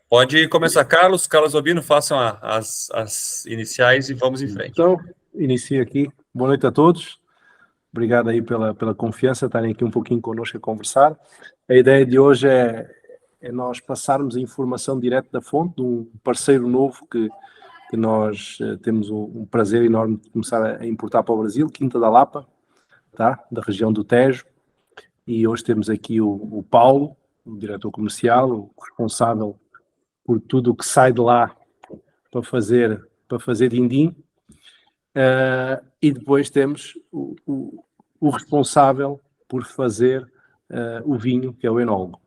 Pode começar, Carlos. Carlos Albino, façam as iniciais e vamos em frente. Então, inicio aqui. Boa noite a todos. Obrigado aí pela confiança, estarem aqui um pouquinho connosco a conversar. A ideia de hoje é nós passarmos a informação direto da fonte, de um parceiro novo que nós temos um prazer enorme de começar a importar para o Brasil, Quinta da Lapa, tá? Da região do Tejo. E hoje temos aqui o Paulo, o diretor comercial, o responsável por tudo o que sai de lá para fazer din-din. E depois temos o responsável por fazer o vinho, que é o enólogo.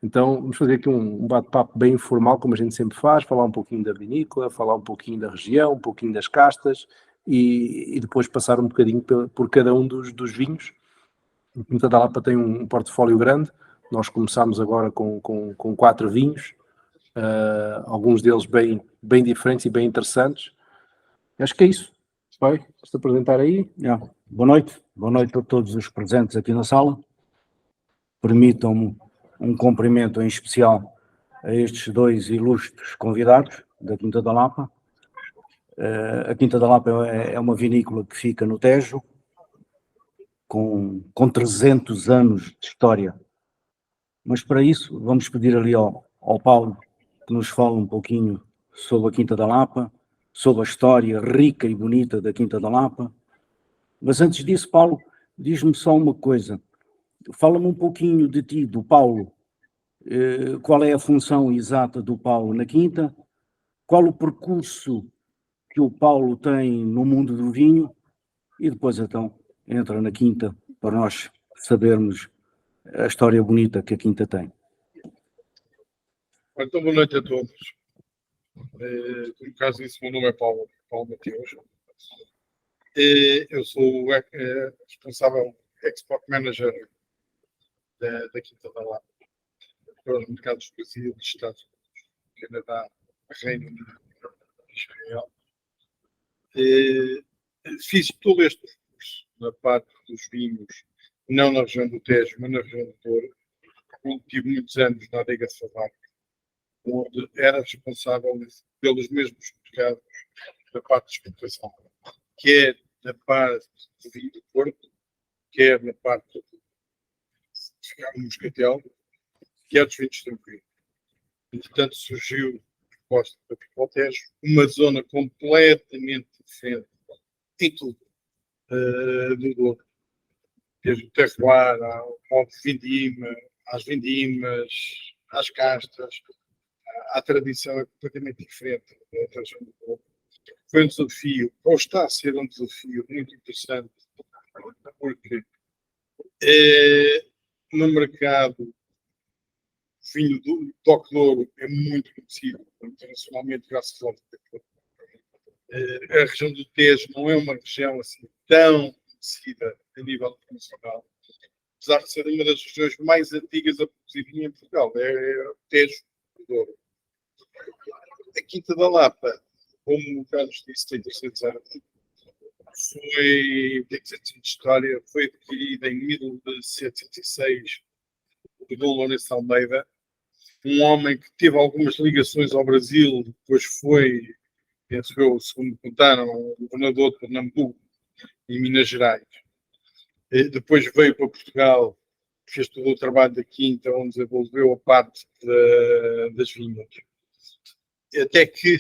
Então, vamos fazer aqui um bate-papo bem informal, como a gente sempre faz, falar um pouquinho da vinícola, falar um pouquinho da região, um pouquinho das castas e depois passar um bocadinho por cada um dos vinhos. O Quinta da Lapa tem um portfólio grande. Nós começamos agora com 4 vinhos, alguns deles bem diferentes e bem interessantes. Acho que é isso. Vai, se apresentar aí. Boa noite a todos os presentes aqui na sala. Permitam-me um cumprimento em especial a estes dois ilustres convidados da Quinta da Lapa. A Quinta da Lapa é uma vinícola que fica no Tejo, com 300 anos de história. Mas para isso vamos pedir ali ao Paulo que nos fale um pouquinho sobre a Quinta da Lapa, sobre a história rica e bonita da Quinta da Lapa. Mas antes disso, Paulo, diz-me só uma coisa. Fala-me um pouquinho de ti, do Paulo. Qual é a função exata do Paulo na Quinta? Qual o percurso que o Paulo tem no mundo do vinho? E depois, então, entra na Quinta para nós sabermos a história bonita que a Quinta tem. Então, boa noite a todos. No caso disso, o meu nome é Paulo Mateus. Eu sou responsável Export Manager da Quinta da Lapa para os mercados do Brasil, dos Estados Unidos, Canadá, Reino Unido e Israel. Fiz todo este percurso na parte dos vinhos, não na região do Tejo, mas na região do Douro, onde tive muitos anos na adega de Favaco, onde era responsável pelos mesmos mercados da parte de exportação, quer na parte do vinho do Porto, quer na parte do moscatel, quer dos vinhos tranquilos. Entretanto, surgiu a proposta para Picotejo, uma zona completamente diferente em tudo do Douro. Desde o terroir, ao modo de vindima, às vindimas, às castas, a tradição é completamente diferente da região do Douro. Foi um desafio, ou está a ser um desafio muito interessante, porque no mercado o vinho do Toque de Douro é muito conhecido internacionalmente, graças ao a região do Tejo não é uma região assim tão conhecida a nível internacional, apesar de ser uma das regiões mais antigas a produzir vinho em Portugal, é o Tejo do Douro. A Quinta da Lapa, como o Carlos disse, tem 300 anos. Tem 300 anos de história, foi adquirida em 1706 por Dom Lourenço de Almeida, um homem que teve algumas ligações ao Brasil, depois foi, penso eu, segundo contaram, governador de Pernambuco em Minas Gerais. Depois veio para Portugal, fez todo o trabalho da Quinta, onde desenvolveu a parte das vinhas. Até que,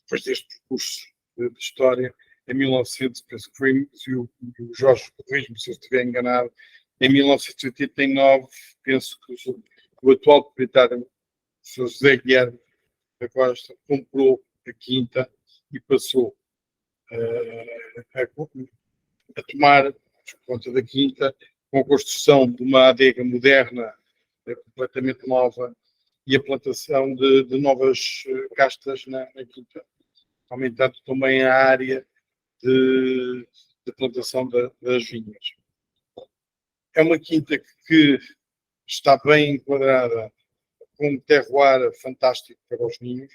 depois deste percurso de história, em 1900, penso que foi, o Jorge corrige-me se eu estiver enganado, em 1989, penso que o atual proprietário, o Sr. José Guilherme da Costa, comprou a Quinta e passou a tomar conta da Quinta com a construção de uma adega moderna, completamente nova, e a plantação de novas castas na Quinta, aumentando também a área de plantação das vinhas. É uma quinta que está bem enquadrada com um terroir fantástico para os vinhos,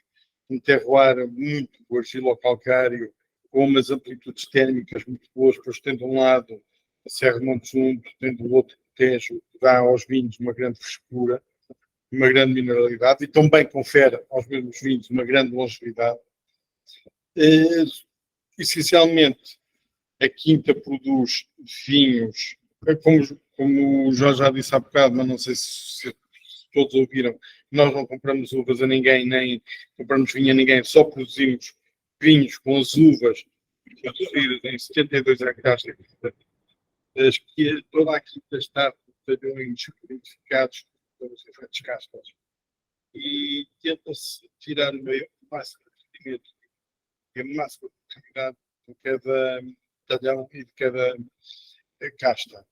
um terroir muito argilo-calcário, com umas amplitudes térmicas muito boas, pois tem de um lado a Serra de Monte Junto, tem do outro o Tejo, que dá aos vinhos uma grande frescura, uma grande mineralidade e também confere aos mesmos vinhos uma grande longevidade. Essencialmente, a Quinta produz vinhos, como o Jorge já disse há bocado, mas não sei se todos ouviram, nós não compramos uvas a ninguém, nem compramos vinho a ninguém, só produzimos vinhos com as uvas produzidas em 72 hectares. Toda a Quinta está com padrões identificados pelos efeitos castas e tenta-se tirar o máximo de rendimento e a máxima produtividade de cada talhão e de cada casta.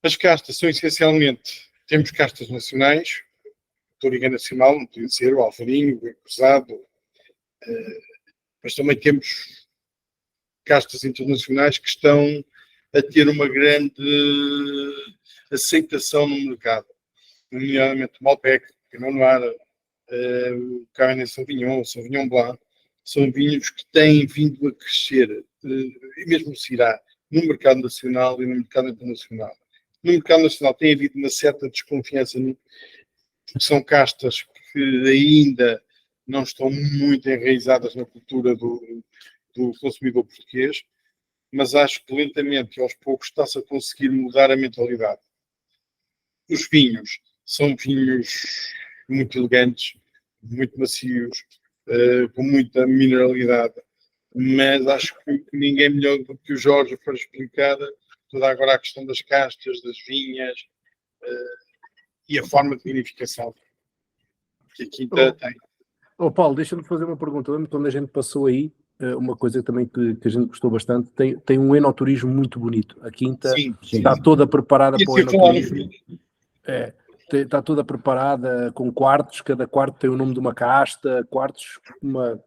As castas são essencialmente, temos castas nacionais, Toriga Nacional, não podia ser, o Alvarinho, o Cruzado, mas também temos castas internacionais que estão a ter uma grande aceitação no mercado, nomeadamente o Malbec, o Pinot Noir, o Cabernet Sauvignon, o Sauvignon Blanc, são vinhos que têm vindo a crescer, e mesmo o Syrah, no mercado nacional e no mercado internacional. No mercado nacional tem havido uma certa desconfiança, porque são castas que ainda não estão muito enraizadas na cultura do consumidor português, mas acho que lentamente e aos poucos está-se a conseguir mudar a mentalidade. Os vinhos são vinhos muito elegantes, muito macios, com muita mineralidade, mas acho que ninguém melhor do que o Jorge para explicar toda agora a questão das castas, das vinhas e a forma de vinificação que a Quinta tem. Paulo, deixa-me fazer uma pergunta. Lembro quando a gente passou aí, uma coisa também que a gente gostou bastante, tem um enoturismo muito bonito. A Quinta está toda preparada para o enoturismo. Está toda preparada com quartos, cada quarto tem o nome de uma casta, quartos com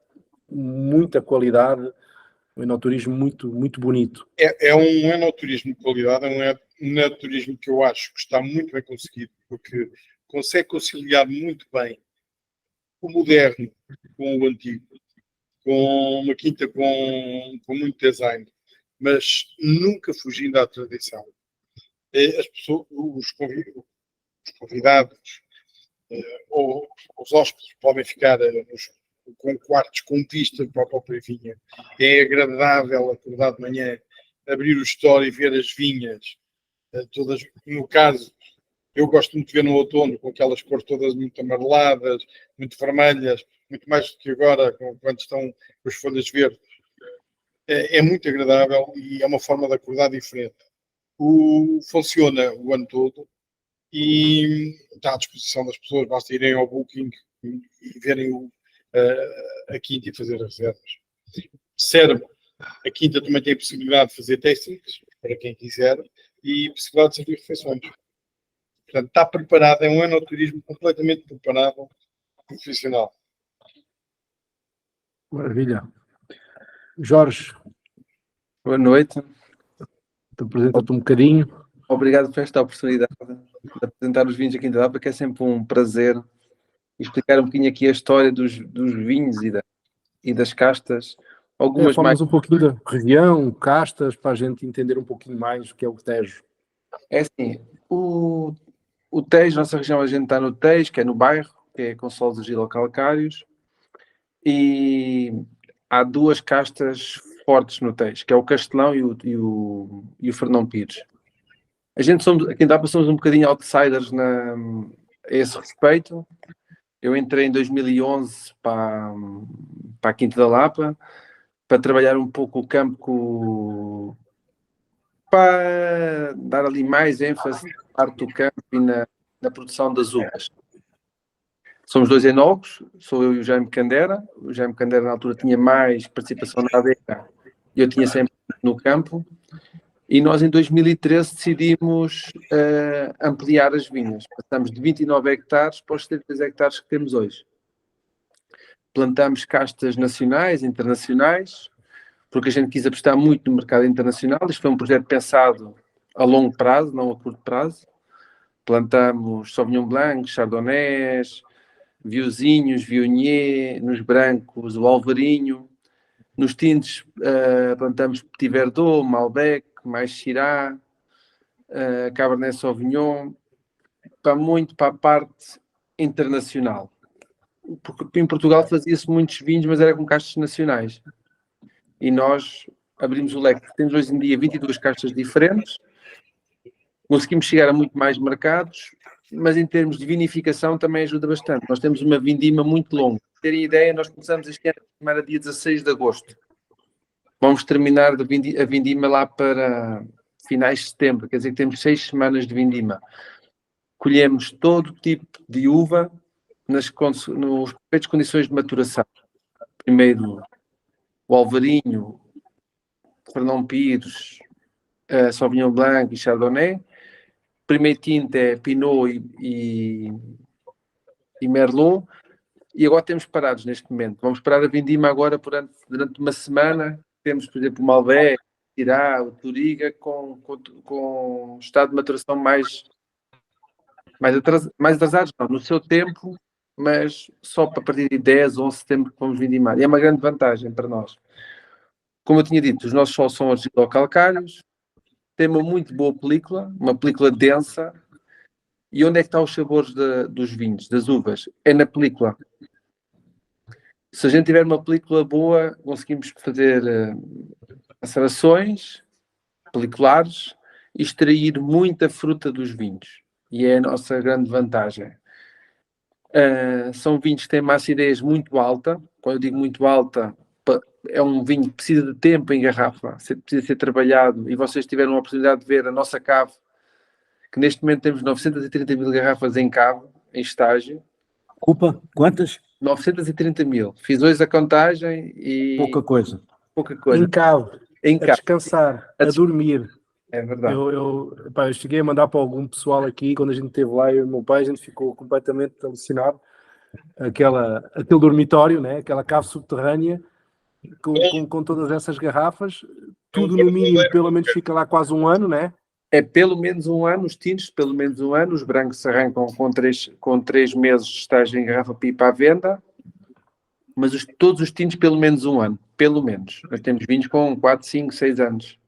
muita qualidade, um enoturismo muito, muito bonito. É um enoturismo de qualidade, é um enoturismo que eu acho que está muito bem conseguido, porque consegue conciliar muito bem o moderno com o antigo, com uma quinta com muito design, mas nunca fugindo à tradição. As pessoas, os convidados ou os hóspedes podem ficar com quartos com vista para a própria vinha. É agradável acordar de manhã, abrir o store e ver as vinhas, todas, no caso, eu gosto muito de ver no outono, com aquelas cores todas muito amareladas, muito vermelhas, muito mais do que agora, quando estão com as folhas verdes. É muito agradável e é uma forma de acordar diferente. Funciona o ano todo e está à disposição das pessoas, basta irem ao Booking e verem a Quinta e fazer as reservas. Serve, a Quinta também tem a possibilidade de fazer tastings, para quem quiser, e possibilidade de servir refeições. Portanto, está preparado, é um enoturismo completamente preparado, profissional. Maravilha. Jorge. Boa noite. Apresenta-te um bocadinho. Obrigado por esta oportunidade de apresentar os vinhos da Quinta da Lapa, que é sempre um prazer explicar um bocadinho aqui a história dos vinhos e das castas. Algumas mais... um pouquinho da região, castas, para a gente entender um pouquinho mais o que é o Tejo. É assim, o Tejo, nossa região, a gente está no Tejo, que é no bairro, que é com solos argilocalcários, e há duas castas fortes no Tejo, que é o Castelão e o Fernão Pires. Aqui em Dapa somos um bocadinho outsiders a esse respeito. Eu entrei em 2011 para a Quinta da Lapa, para trabalhar um pouco o campo, para dar ali mais ênfase na parte do campo e na produção das uvas. Somos dois enólogos, sou eu e o Jaime Candera. O Jaime Candera na altura tinha mais participação na adega e eu tinha sempre no campo. E nós em 2013 decidimos ampliar as vinhas. Passamos de 29 hectares para os 73 hectares que temos hoje. Plantamos castas nacionais, internacionais, porque a gente quis apostar muito no mercado internacional. Isto foi um projeto pensado a longo prazo, não a curto prazo. Plantamos Sauvignon Blanc, Chardonnays, Vieuxinhos, Viognier, nos brancos o Alvarinho. Nos tintos plantamos Petit Verdot, Malbec, mais Syrah, Cabernet Sauvignon, para a parte internacional. Porque em Portugal fazia-se muitos vinhos, mas era com castas nacionais. E nós abrimos o leque. Temos hoje em dia 22 castas diferentes, conseguimos chegar a muito mais mercados, mas em termos de vinificação também ajuda bastante. Nós temos uma vindima muito longa. Para terem ideia, nós começamos este ano a dia 16 de agosto. Vamos terminar a vindima lá para finais de setembro, quer dizer que temos 6 semanas de vindima. Colhemos todo tipo de uva nas perfeitas condições de maturação. Primeiro o Alvarinho, Fernão Pires, Sauvignon Blanc e Chardonnay. Primeiro tinta é Pinot e Merlot. E agora temos parados neste momento. Vamos parar a vindima agora durante uma semana. Temos, por exemplo, o Malbec, o Syrah, o Touriga com estado de maturação mais atrasados, não, no seu tempo, mas só para partir de 10 ou 11 de setembro que vamos vindimar. E é uma grande vantagem para nós. Como eu tinha dito, os nossos solos são argilocalcários, tem uma muito boa película, uma película densa. E onde é que estão os sabores dos vinhos, das uvas? É na película. Se a gente tiver uma película boa, conseguimos fazer macerações peliculares e extrair muita fruta dos vinhos. E é a nossa grande vantagem. São vinhos que têm uma acidez muito alta. Quando eu digo muito alta, é um vinho que precisa de tempo em garrafa, precisa ser trabalhado. E vocês tiveram a oportunidade de ver a nossa cave, que neste momento temos 930 mil garrafas em cave, em estágio. Culpa? Quantas? 930 mil. Fiz hoje a contagem e... Pouca coisa. Pouca coisa. Em cabo, a descansar, a dormir. É verdade. Eu cheguei a mandar para algum pessoal aqui, quando a gente esteve lá, eu e o meu pai, a gente ficou completamente alucinado. Aquele dormitório, né? Aquela cave subterrânea, com todas essas garrafas, tudo no mínimo, pelo menos fica lá quase um ano, né? É pelo menos um ano, os tintos, pelo menos um ano, os brancos se arrancam com 3 meses de estágio em garrafa pipa à venda, mas todos os tintos pelo menos um ano, pelo menos. Nós temos vinhos com 4, 5, 6 anos.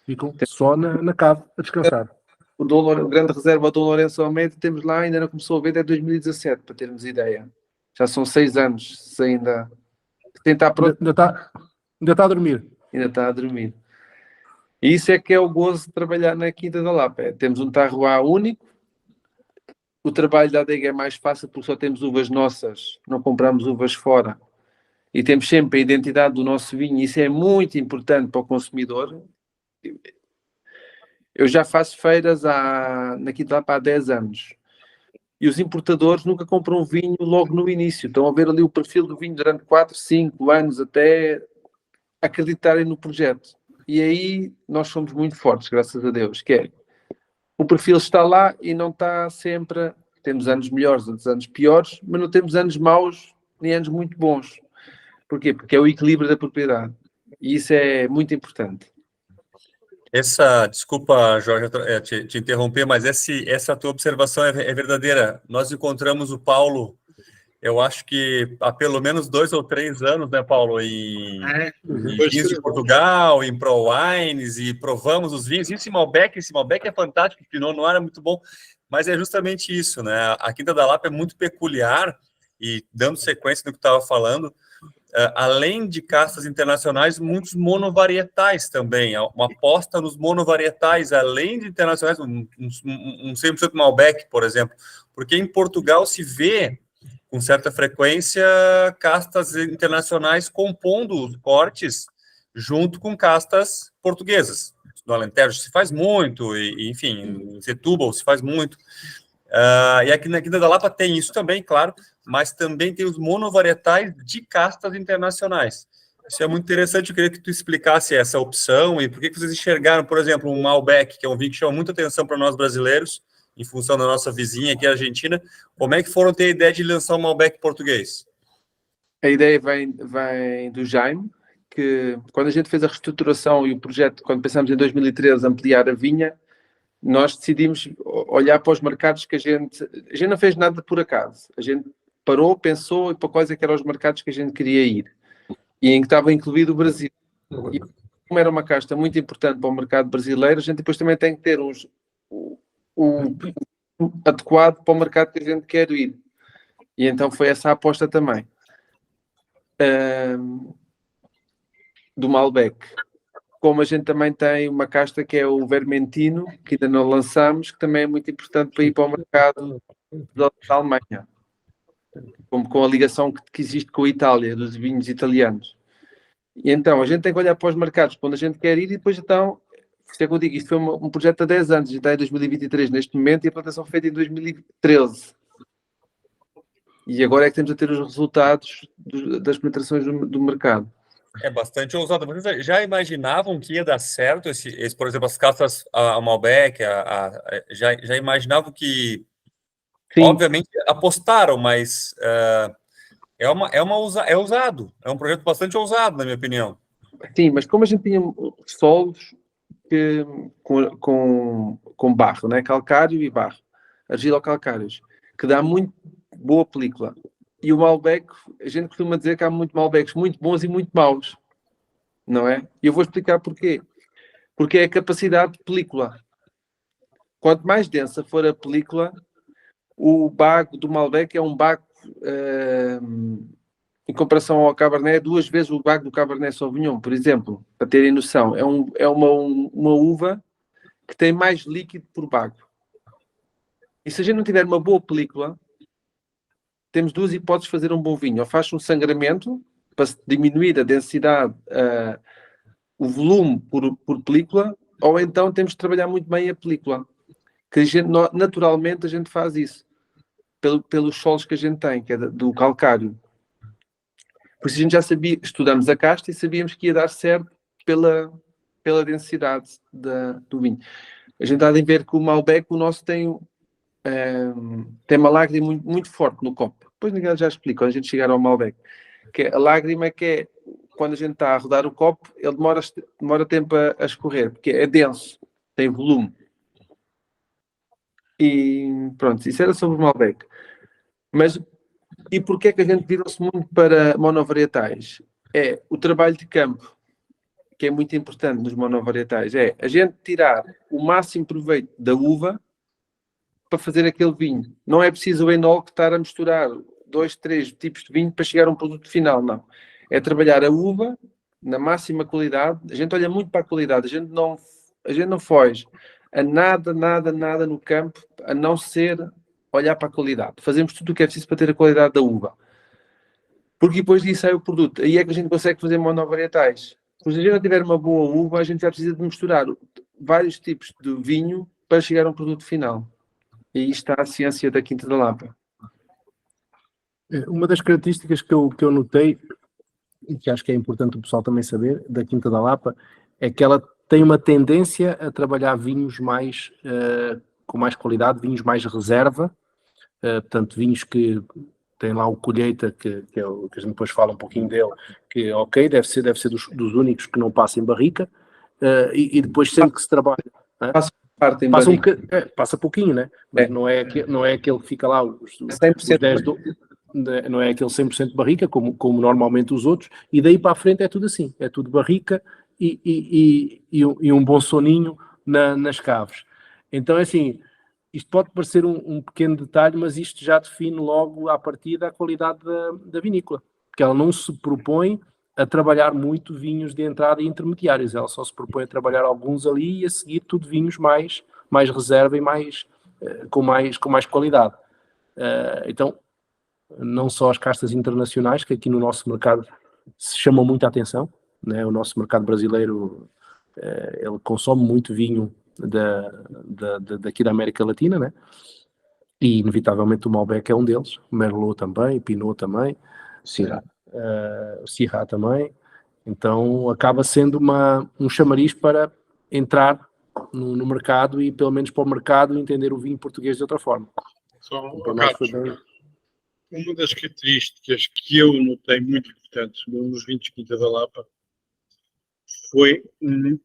Ficam só na cave, a descansar. O grande reserva do Lourenço Almeida temos lá, ainda não começou a vender, é 2017, para termos ideia. Já são 6 anos, se ainda está pronto. Ainda está a dormir. Ainda está a dormir. E isso é que é o gozo de trabalhar na Quinta da Lapa. Temos um terroir único, o trabalho da adega é mais fácil porque só temos uvas nossas, não compramos uvas fora. E temos sempre a identidade do nosso vinho, e isso é muito importante para o consumidor. Eu já faço feiras na Quinta da Lapa há 10 anos. E os importadores nunca compram vinho logo no início. Estão a ver ali o perfil do vinho durante 4, 5 anos até acreditarem no projeto. E aí nós somos muito fortes, graças a Deus, que é, o perfil está lá e não está sempre, temos anos melhores, outros anos piores, mas não temos anos maus, nem anos muito bons. Porquê? Porque é o equilíbrio da propriedade. E isso é muito importante. Desculpa, Jorge, te interromper, mas essa tua observação é verdadeira. Nós encontramos o Paulo, eu acho que há pelo menos 2 ou 3 anos, né, Paulo, em vinhos de Portugal, em Pro Wines, e provamos os vinhos. Esse Malbec é fantástico, o Pinot Noir é muito bom, mas é justamente isso, né? A Quinta da Lapa é muito peculiar, e dando sequência no que estava falando, além de castas internacionais, muitos monovarietais também, uma aposta nos monovarietais, além de internacionais, um 100% Malbec, por exemplo, porque em Portugal se vê com certa frequência castas internacionais compondo os cortes junto com castas portuguesas. No Alentejo se faz muito, enfim, em Setúbal se faz muito. E aqui na Quinta da Lapa tem isso também, claro, mas também tem os monovarietais de castas internacionais. Isso é muito interessante, eu queria que tu explicasse essa opção e por que vocês enxergaram, por exemplo, um Malbec, que é um vinho que chama muita atenção para nós brasileiros, em função da nossa vizinha aqui, a Argentina. Como é que foram ter a ideia de lançar um Malbec português? A ideia vem do Jaime, que quando a gente fez a reestruturação e o projeto, quando pensamos em 2013 ampliar a vinha, nós decidimos olhar para os mercados que a gente não fez nada por acaso. A gente parou, pensou para quais eram os mercados que a gente queria ir. E em que estava incluído o Brasil. E como era uma casta muito importante para o mercado brasileiro, a gente depois também tem que ter o adequado para o mercado que a gente quer ir. E então foi essa a aposta também. Do Malbec. Como a gente também tem uma casta que é o Vermentino, que ainda não lançamos, que também é muito importante para ir para o mercado da Alemanha. Como com a ligação que existe com a Itália, dos vinhos italianos. E então, a gente tem que olhar para os mercados para onde a gente quer ir e depois então, por isso é que eu digo, isto foi um projeto há 10 anos, já está em 2023 neste momento e a plantação foi feita em 2013. E agora é que temos a ter os resultados das penetrações do mercado. É bastante ousado. Vocês já imaginavam que ia dar certo por exemplo, as castas, a Malbec, já imaginavam que, Sim. obviamente, apostaram, mas é ousado. É um projeto bastante ousado, na minha opinião. Sim, mas como a gente tinha solos com barro, né? Calcário e barro, argilocalcários, que dá muito boa película. E o Malbec, a gente costuma dizer que há muito Malbecs muito bons e muito maus, não é? E eu vou explicar porquê. Porque é a capacidade de película. Quanto mais densa for a película, o bago do Malbec é um bago, em comparação ao Cabernet, 2 vezes o bago do Cabernet Sauvignon, por exemplo, para terem noção. É uma uva que tem mais líquido por bago. E se a gente não tiver uma boa película, temos 2 hipóteses de fazer um bom vinho. Ou faz um sangramento para diminuir a densidade, o volume por película, ou então temos de trabalhar muito bem a película. Que naturalmente a gente faz isso pelos solos que a gente tem, que é do calcário. Por isso a gente já sabia, estudamos a casta e sabíamos que ia dar certo pela densidade do vinho. A gente está a ver que o Malbec, o nosso tem uma lágrima muito, muito forte no copo. Depois ninguém já explica, quando a gente chegar ao Malbec. Que a lágrima que é, quando a gente está a rodar o copo, ele demora tempo a escorrer, porque é denso, tem volume. E pronto, isso era sobre o Malbec. Mas, e porquê é que a gente virou-se muito para monovarietais? É o trabalho de campo, que é muito importante nos monovarietais. É a gente tirar o máximo proveito da uva para fazer aquele vinho. Não é preciso o enólogo estar a misturar 2, 3 tipos de vinho para chegar a um produto final, não. É trabalhar a uva na máxima qualidade. A gente olha muito para a qualidade, a gente não foge a nada no campo, a não ser olhar para a qualidade. Fazemos tudo o que é preciso para ter a qualidade da uva. Porque depois disso sai o produto. Aí é que a gente consegue fazer monovarietais. Se a gente não tiver uma boa uva, a gente já precisa de misturar vários tipos de vinho para chegar a um produto final. E aí está a ciência da Quinta da Lapa. Uma das características que eu notei, e que acho que é importante o pessoal também saber, da Quinta da Lapa, é que ela tem uma tendência a trabalhar vinhos mais com mais qualidade, vinhos mais reserva, portanto, vinhos que tem lá o Colheita, que é o que a gente depois fala um pouquinho dele, que ok, deve ser dos únicos que não passa em barrica, e depois sempre que se trabalha... Passa parte em passa barrica. Passa pouquinho, né? Mas não é aquele que fica lá os 10 não é aquele 100% de barrica, como normalmente os outros, e daí para a frente é tudo assim, é tudo barrica e um bom soninho nas caves. Então é assim, isto pode parecer um pequeno detalhe, mas isto já define logo à partida a qualidade da vinícola, porque ela não se propõe a trabalhar muito vinhos de entrada e intermediários, ela só se propõe a trabalhar alguns ali e a seguir tudo vinhos mais reserva e com mais qualidade. Então, não só as castas internacionais, que aqui no nosso mercado se chamam muita atenção, né? O nosso mercado brasileiro, ele consome muito vinho daqui da América Latina, né? E inevitavelmente o Malbec é um deles, o Merlot também, o Pinot também, o Syrah também. Então acaba sendo um chamariz para entrar no mercado e pelo menos para o mercado entender o vinho português de outra forma. Uma das características que eu notei muito importantes nos vinhos de Quinta da Lapa foi,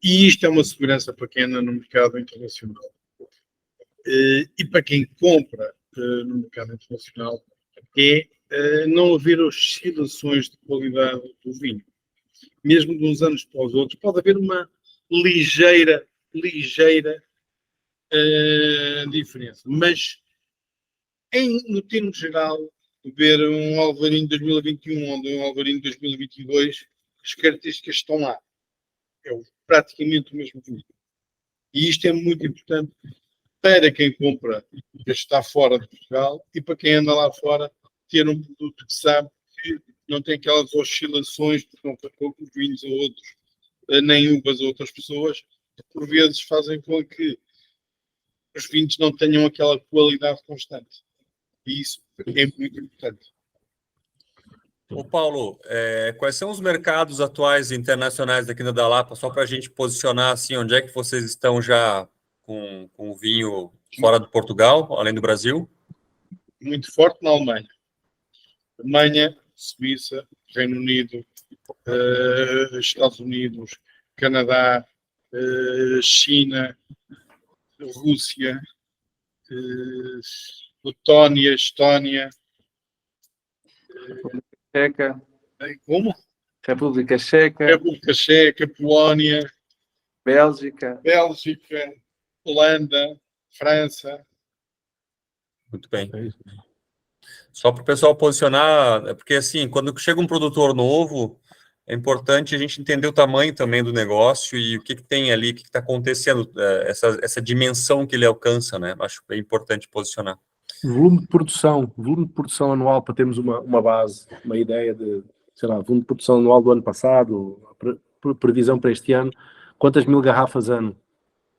e isto é uma segurança para quem anda no mercado internacional e para quem compra no mercado internacional, é não haver oscilações de qualidade do vinho. Mesmo de uns anos para os outros, pode haver uma ligeira diferença. Mas, no termo geral, ver um Alvarinho 2021 ou um Alvarinho 2022, as características estão lá. É praticamente o mesmo vinho. E isto é muito importante para quem compra, que está fora de Portugal, e para quem anda lá fora, ter um produto que sabe que não tem aquelas oscilações, porque não tocou com vinhos a outros, nem uvas a outras pessoas, que por vezes fazem com que os vinhos não tenham aquela qualidade constante. E isso é muito importante. Ô Paulo, quais são os mercados atuais e internacionais da Quinta da Lapa, só para a gente posicionar assim, onde é que vocês estão já com o vinho fora de Portugal, além do Brasil? Muito forte na Alemanha. Alemanha, Suíça, Reino Unido, Estados Unidos, Canadá, China, Rússia, Letónia, Estónia. Checa, Como? República Checa, República Checa, Polónia, Bélgica. Bélgica, Holanda, França. Muito bem. Só para o pessoal posicionar, porque assim, quando chega um produtor novo, é importante a gente entender o tamanho também do negócio e o que tem ali, o que está acontecendo, essa dimensão que ele alcança, né? Acho bem importante posicionar. Volume de produção anual, para termos uma base, uma ideia de, sei lá, volume de produção anual do ano passado, previsão para este ano, quantas mil garrafas ano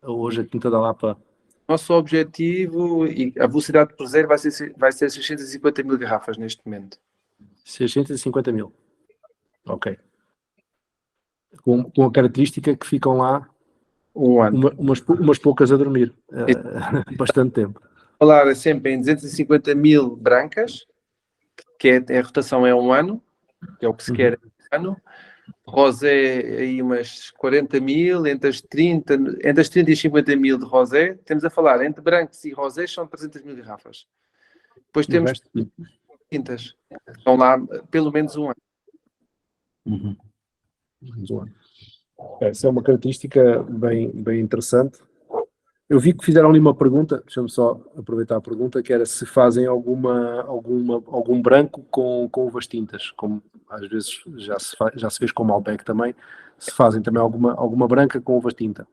hoje a Quinta da Lapa? Nosso objetivo e a velocidade de cruzeiro vai ser 650 mil garrafas neste momento. 650 mil. Ok. Com a característica que ficam lá Um ano. umas poucas a dormir. Bastante tempo. Falar sempre em 250 mil brancas, que a rotação é um ano, que é o que se quer um ano. Rosé aí umas 40 mil, entre as 30 e 50 mil de rosé. Temos a falar entre brancos e rosés são 300 mil garrafas. Depois temos tintas. Estão lá pelo menos um ano. Essa é uma característica bem interessante. Eu vi que fizeram ali uma pergunta, deixa-me só aproveitar a pergunta, que era se fazem algum branco com uvas tintas, como às vezes já se fez com Malbec também, se fazem também alguma branca com uvas tinta.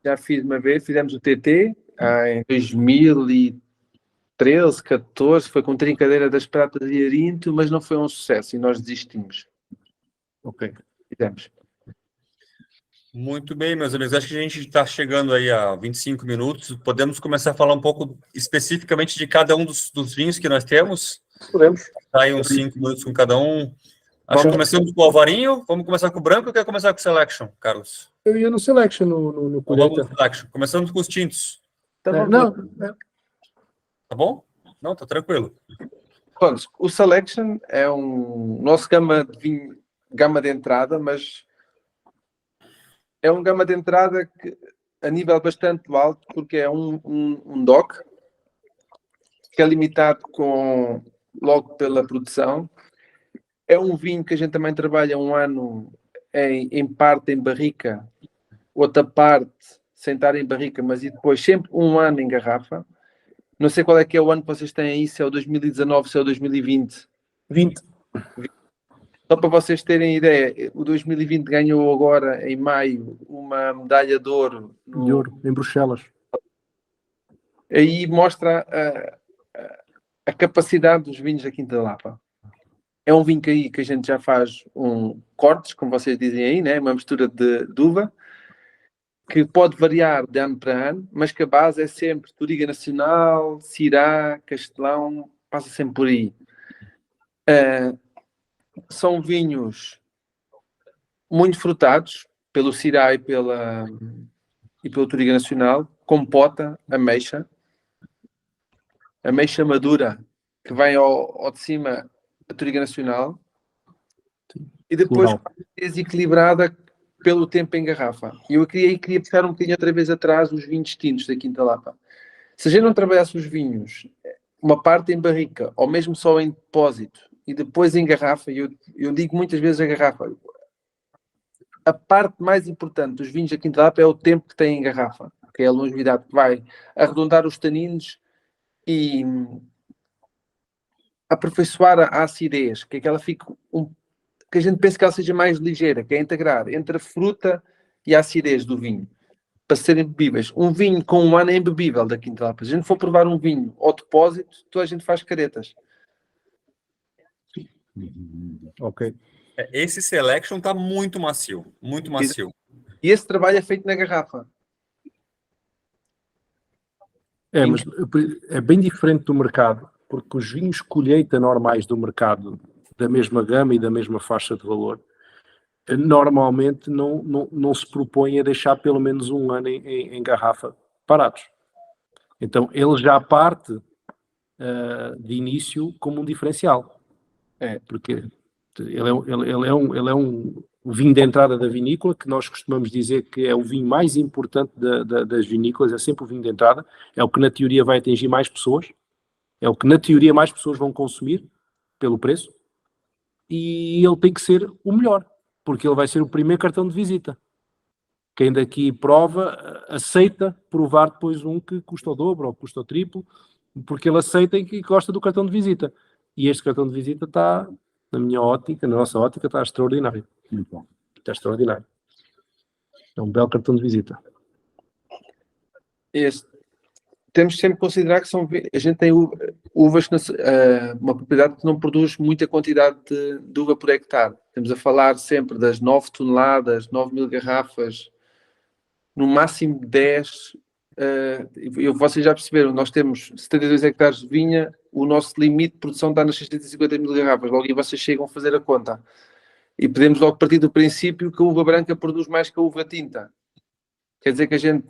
Já fiz uma vez, fizemos o TT em 2013, 14, foi com trincadeira das pratas de Arinto, mas não foi um sucesso e nós desistimos. Ok. Fizemos. Muito bem, meus amigos. Acho que a gente está chegando aí a 25 minutos. Podemos começar a falar um pouco especificamente de cada um dos vinhos que nós temos? Podemos. Está aí uns 5 minutos com cada um. Acho que começamos com o Alvarinho. Vamos começar com o branco ou quer começar com o Selection, Carlos? Eu ia no Selection, no Vamos no Selection. Começando com os tintos. Não. Tá bom? Não, tá tranquilo. Pronto, o Selection é um nosso gama de vinho, gama de entrada, mas é um gama de entrada que, a nível bastante alto, porque é um DOC que é limitado logo pela produção. É um vinho que a gente também trabalha um ano em parte em barrica, outra parte sem estar em barrica, mas e depois sempre um ano em garrafa. Não sei qual é que é o ano que vocês têm aí, se é o 2019, se é o 2020. 20. Só para vocês terem ideia, o 2020 ganhou agora, em maio, uma medalha de ouro. De ouro, em Bruxelas. Aí mostra a capacidade dos vinhos da Quinta da Lapa. É um vinho que a gente já faz cortes, como vocês dizem aí, né? Uma mistura de uva, que pode variar de ano para ano, mas que a base é sempre Touriga Nacional, Syrah, Castelão, passa sempre por aí. São vinhos muito frutados pelo Syrah e pelo Touriga Nacional, com pota, ameixa madura, que vai ao de cima da Touriga Nacional, e depois desequilibrada pelo tempo em garrafa. E eu queria puxar um bocadinho outra vez atrás os vinhos tintos da Quinta Lapa. Se a gente não trabalhasse os vinhos, uma parte em barrica, ou mesmo só em depósito, e depois em garrafa, eu digo muitas vezes a garrafa, a parte mais importante dos vinhos da Quinta Lapa é o tempo que tem em garrafa, que é a longevidade, que vai arredondar os taninos e aperfeiçoar a acidez, que é que ela fique que a gente pense que ela seja mais ligeira, que é integrar entre a fruta e a acidez do vinho, para serem bebíveis. Um vinho com um ano é imbebível da Quinta da Lapa. Se a gente for provar um vinho ao depósito, toda a gente faz caretas. Ok. Esse Selection está muito macio, muito macio. E esse trabalho é feito na garrafa. Mas é bem diferente do mercado, porque os vinhos colheita normais do mercado, da mesma gama e da mesma faixa de valor, normalmente não se propõe a deixar pelo menos um ano em garrafa parados. Então, ele já parte de início como um diferencial. Porque ele é um vinho de entrada da vinícola, que nós costumamos dizer que é o vinho mais importante das vinícolas, é sempre o vinho de entrada, é o que na teoria vai atingir mais pessoas, é o que na teoria mais pessoas vão consumir pelo preço, e ele tem que ser o melhor, porque ele vai ser o primeiro cartão de visita. Quem daqui prova, aceita provar depois um que custa o dobro ou custa o triplo, porque ele aceita e gosta do cartão de visita. E este cartão de visita está, na minha ótica, na nossa ótica, está extraordinário. Muito bom. Está extraordinário. É um belo cartão de visita. Temos sempre que considerar que a gente tem uvas, uma propriedade que não produz muita quantidade de uva por hectare. Estamos a falar sempre das 9 toneladas, 9.000 garrafas, no máximo 10. Vocês já perceberam, nós temos 72 hectares de vinha, o nosso limite de produção está nas 650.000 garrafas. Logo aí vocês chegam a fazer a conta. E podemos logo partir do princípio que a uva branca produz mais que a uva tinta. Quer dizer que a gente,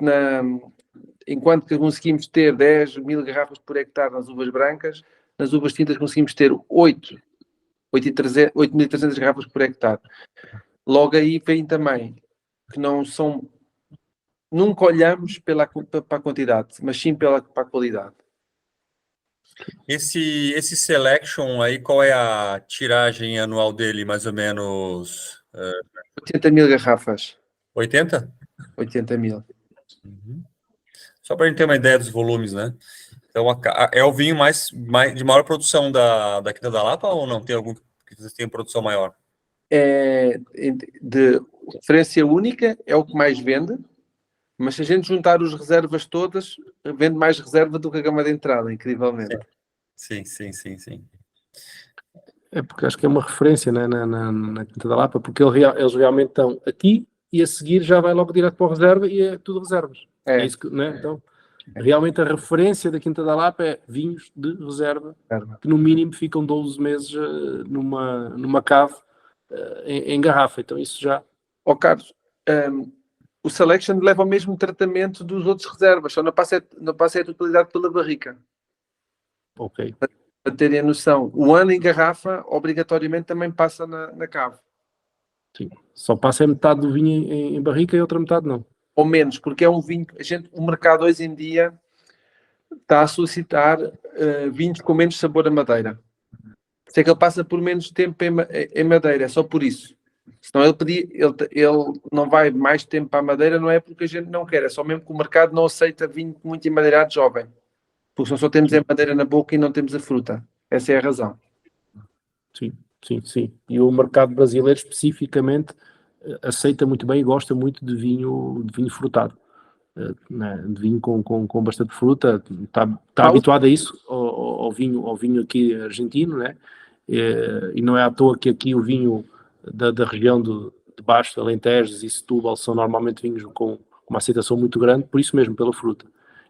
enquanto que conseguimos ter 10.000 garrafas por hectare nas uvas brancas, nas uvas tintas conseguimos ter 8.300 garrafas por hectare. Logo aí vem também que nunca olhamos para a quantidade, mas sim para a qualidade. Esse Selection aí, qual é a tiragem anual dele, mais ou menos? 80.000 garrafas. 80? 80.000. Só para a gente ter uma ideia dos volumes, né? Então, é o vinho de maior produção da Quinta da Lapa ou não? Tem algum que vocês tenham produção maior? De referência única, é o que mais vende, mas se a gente juntar os reservas todas, vende mais reserva do que a gama de entrada, incrivelmente. Sim. É porque acho que é uma referência, né, na Quinta da Lapa, porque eles realmente estão aqui e a seguir já vai logo direto para a reserva e é tudo reservas. É isso que, né? Então, realmente a referência da Quinta da Lapa é vinhos de reserva, que no mínimo ficam 12 meses numa cave em garrafa. Então isso já... Carlos, o Selection leva o mesmo tratamento dos outros reservas, só não passa a totalidade pela barrica. Ok. Para terem a noção, o ano em garrafa obrigatoriamente também passa na cave. Sim. Só passa a metade do vinho em barrica e a outra metade não. Ou menos, porque é um vinho... O mercado hoje em dia está a solicitar vinhos com menos sabor a madeira. Se é que ele passa por menos tempo em madeira, é só por isso. Senão ele não vai mais tempo para a madeira, não é porque a gente não quer, é só mesmo que o mercado não aceita vinho muito emadeirado jovem. Porque só temos a madeira na boca e não temos a fruta. Essa é a razão. Sim. E o mercado brasileiro especificamente aceita muito bem e gosta muito de vinho frutado. De vinho com bastante fruta. Está habituado a isso, ao vinho aqui argentino, né? E não é à toa que aqui o vinho da região de baixo, de Alentejo e Setúbal, são normalmente vinhos com uma aceitação muito grande, por isso mesmo, pela fruta.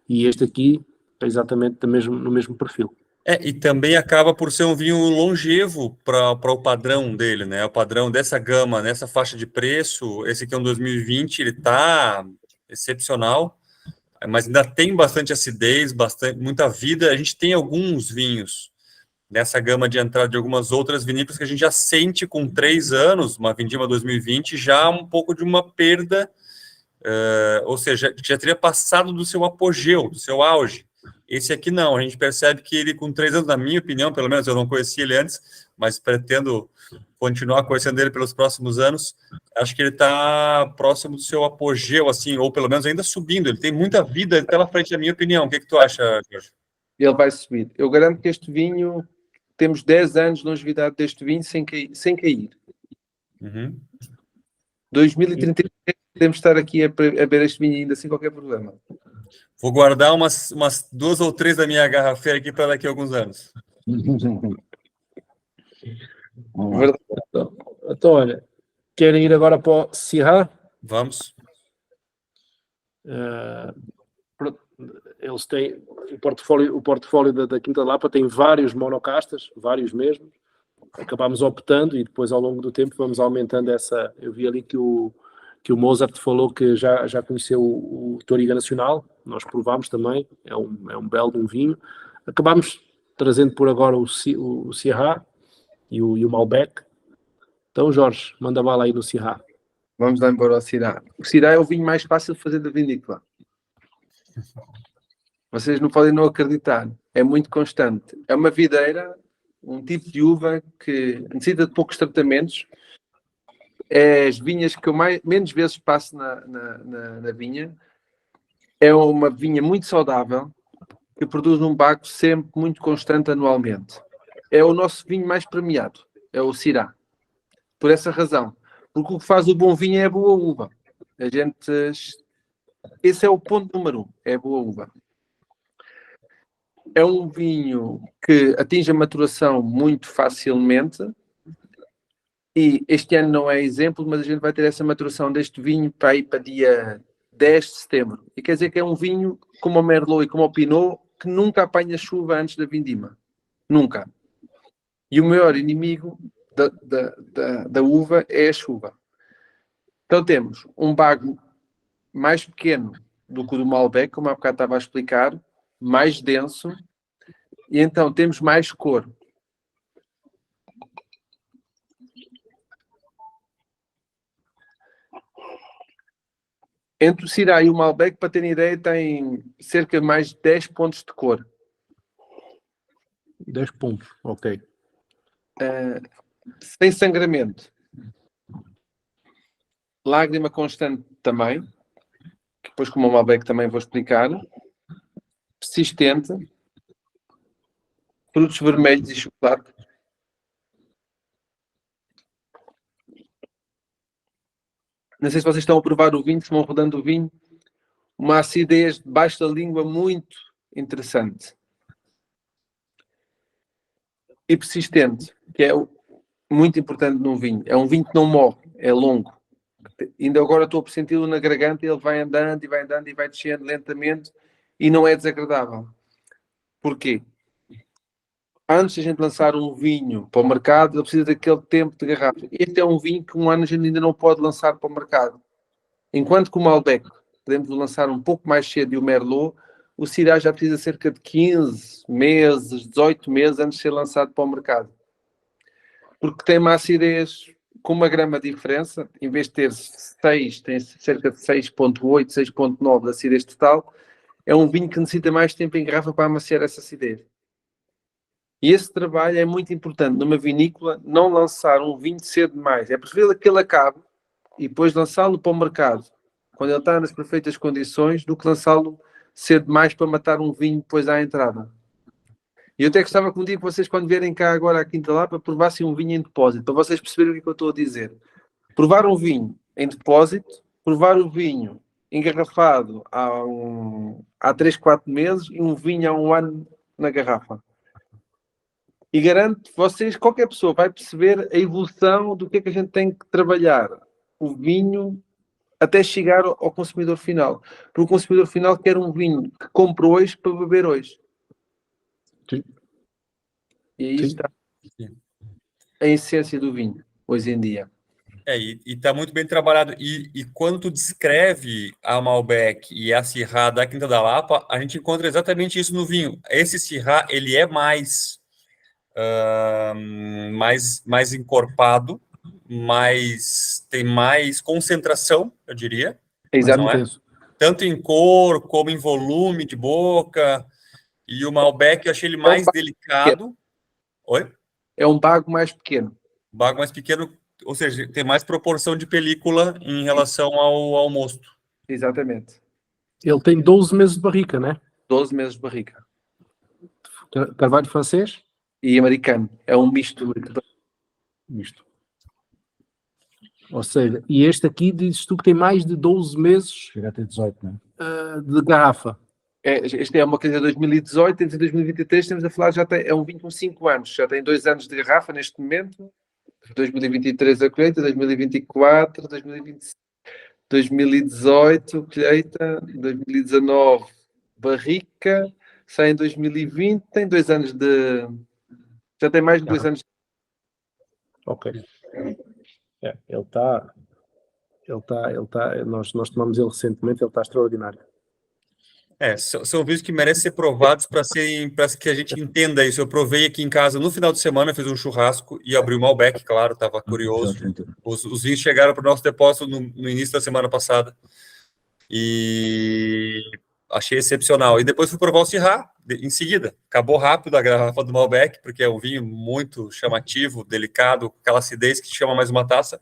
E este aqui é exatamente no mesmo perfil. E também acaba por ser um vinho longevo para o padrão dele, né? O padrão dessa gama, nessa faixa de preço, esse aqui é um 2020, ele está excepcional, mas ainda tem bastante acidez, muita vida. A gente tem alguns vinhos nessa gama de entrada de algumas outras vinícolas que a gente já sente com 3 anos, uma vindima 2020, já um pouco de uma perda, ou seja, já teria passado do seu apogeu, do seu auge. Esse aqui não, a gente percebe que ele com 3 anos, na minha opinião, pelo menos eu não conhecia ele antes, mas pretendo continuar conhecendo ele pelos próximos anos, acho que ele está próximo do seu apogeu, assim, ou pelo menos ainda subindo, ele tem muita vida pela frente, na minha opinião. O que tu acha, Jorge? Ele vai subir. Eu garanto que este vinho temos 10 anos de longevidade deste vinho sem cair. Uhum. 2033 podemos estar aqui a beber este vinho ainda sem qualquer problema. Vou guardar umas 2 ou 3 da minha garrafeira aqui para daqui a alguns anos. Verdade. Então, olha, querem ir agora para o Syrah? Vamos. Eles têm o portfólio da Quinta da Lapa tem vários monocastas, vários mesmo. Acabámos optando e depois ao longo do tempo vamos aumentando essa. Eu vi ali que o Mozart falou que já conheceu o Touriga Nacional, nós provámos também, é um belo de um vinho. Acabámos trazendo por agora o Syrah e o Malbec. Então, Jorge, manda bala aí no Syrah. Vamos lá embora ao Syrah. O Syrah é o vinho mais fácil de fazer da vinícola. Vocês não podem não acreditar. É muito constante. É uma videira, um tipo de uva que necessita de poucos tratamentos. É as vinhas que eu menos vezes passo na vinha. É uma vinha muito saudável que produz um bago sempre muito constante anualmente. É o nosso vinho mais premiado. É o Syrah. Por essa razão. Porque o que faz o bom vinho é a boa uva. Esse é o ponto número 1. É a boa uva. É um vinho que atinge a maturação muito facilmente e este ano não é exemplo, mas a gente vai ter essa maturação deste vinho para ir para dia 10 de setembro. E quer dizer que é um vinho como o Merlot e como o Pinot que nunca apanha chuva antes da vindima. Nunca. E o maior inimigo da uva é a chuva. Então temos um bago mais pequeno do que o do Malbec, como há bocado estava a explicar, mais denso, e então temos mais cor. Entre o Syrah e o Malbec, para terem ideia, tem cerca de mais de 10 pontos de cor. 10 pontos, ok. Sem sangramento. Lágrima constante também, que depois como o Malbec também vou explicar. Persistente. Frutos vermelhos e chocolate. Não sei se vocês estão a provar o vinho, se vão rodando o vinho. Uma acidez debaixo da língua muito interessante. E persistente, que é muito importante num vinho. É um vinho que não morre, é longo. Ainda agora estou a senti-lo na garganta, ele vai andando e vai descendo lentamente e não é desagradável. Porquê? Antes de a gente lançar um vinho para o mercado, ele precisa daquele tempo de garrafa. Este é um vinho que um ano a gente ainda não pode lançar para o mercado. Enquanto que o Malbec podemos lançar um pouco mais cedo e o Merlot, o Syrah já precisa cerca de 15 meses, 18 meses antes de ser lançado para o mercado. Porque tem uma acidez com uma grama de diferença, em vez de ter 6, tem cerca de 6.8, 6.9 de acidez total, é um vinho que necessita mais tempo em garrafa para amaciar essa acidez. E esse trabalho é muito importante numa vinícola, não lançar um vinho cedo demais. É preferível que ele acabe e depois lançá-lo para o mercado, quando ele está nas perfeitas condições, do que lançá-lo cedo demais para matar um vinho depois à entrada. E eu até gostava que um dia que vocês, quando vierem cá agora à Quinta Lapa, provassem um vinho em depósito, para vocês perceberem o que eu estou a dizer. Provar um vinho em depósito, provar o vinho engarrafado há 3, 4 meses e um vinho há 1 ano na garrafa. E garanto vocês, qualquer pessoa vai perceber a evolução do que é que a gente tem que trabalhar o vinho até chegar ao consumidor final. Porque o consumidor final quer um vinho que compre hoje para beber hoje. Sim. E aí Sim. está a essência do vinho, hoje em dia. E está muito bem trabalhado. E quando tu descreve a Malbec e a Syrah da Quinta da Lapa, a gente encontra exatamente isso no vinho. Esse Syrah, ele é mais encorpado, tem mais concentração, eu diria. Exatamente. Tanto em cor, como em volume de boca. E o Malbec, eu achei ele mais delicado. Oi? É um bago mais pequeno. Bago mais pequeno, ou seja, tem mais proporção de película em relação ao mosto. Exatamente. Ele tem 12 meses de barrica, né? 12 meses de barrica. Carvalho francês? e americano. É um misto. Misto. Ou seja, e este aqui dizes tu que tem mais de 12 meses Chega a ter 18, não é? de garrafa. Este é uma coisa de 2018, entre 2023 estamos a falar, é um vinho com 5 anos, já tem 2 anos de garrafa neste momento, 2023 a colheita, 2024, 2025, 2018 colheita, 2019 barrica, sai em 2020, tem 2 anos de... já tem mais de 2 anos. Ok. Ele está, nós tomamos ele recentemente, ele está extraordinário. São vinhos que merecem ser provados para que a gente entenda isso. Eu provei aqui em casa no final de semana, fiz um churrasco e abri o Malbec, claro, estava curioso. Os vinhos chegaram para o nosso depósito no início da semana passada e achei excepcional. E depois fui provar o Syrah em seguida. Acabou rápido a garrafa do Malbec, porque é um vinho muito chamativo, delicado, com aquela acidez que chama mais uma taça.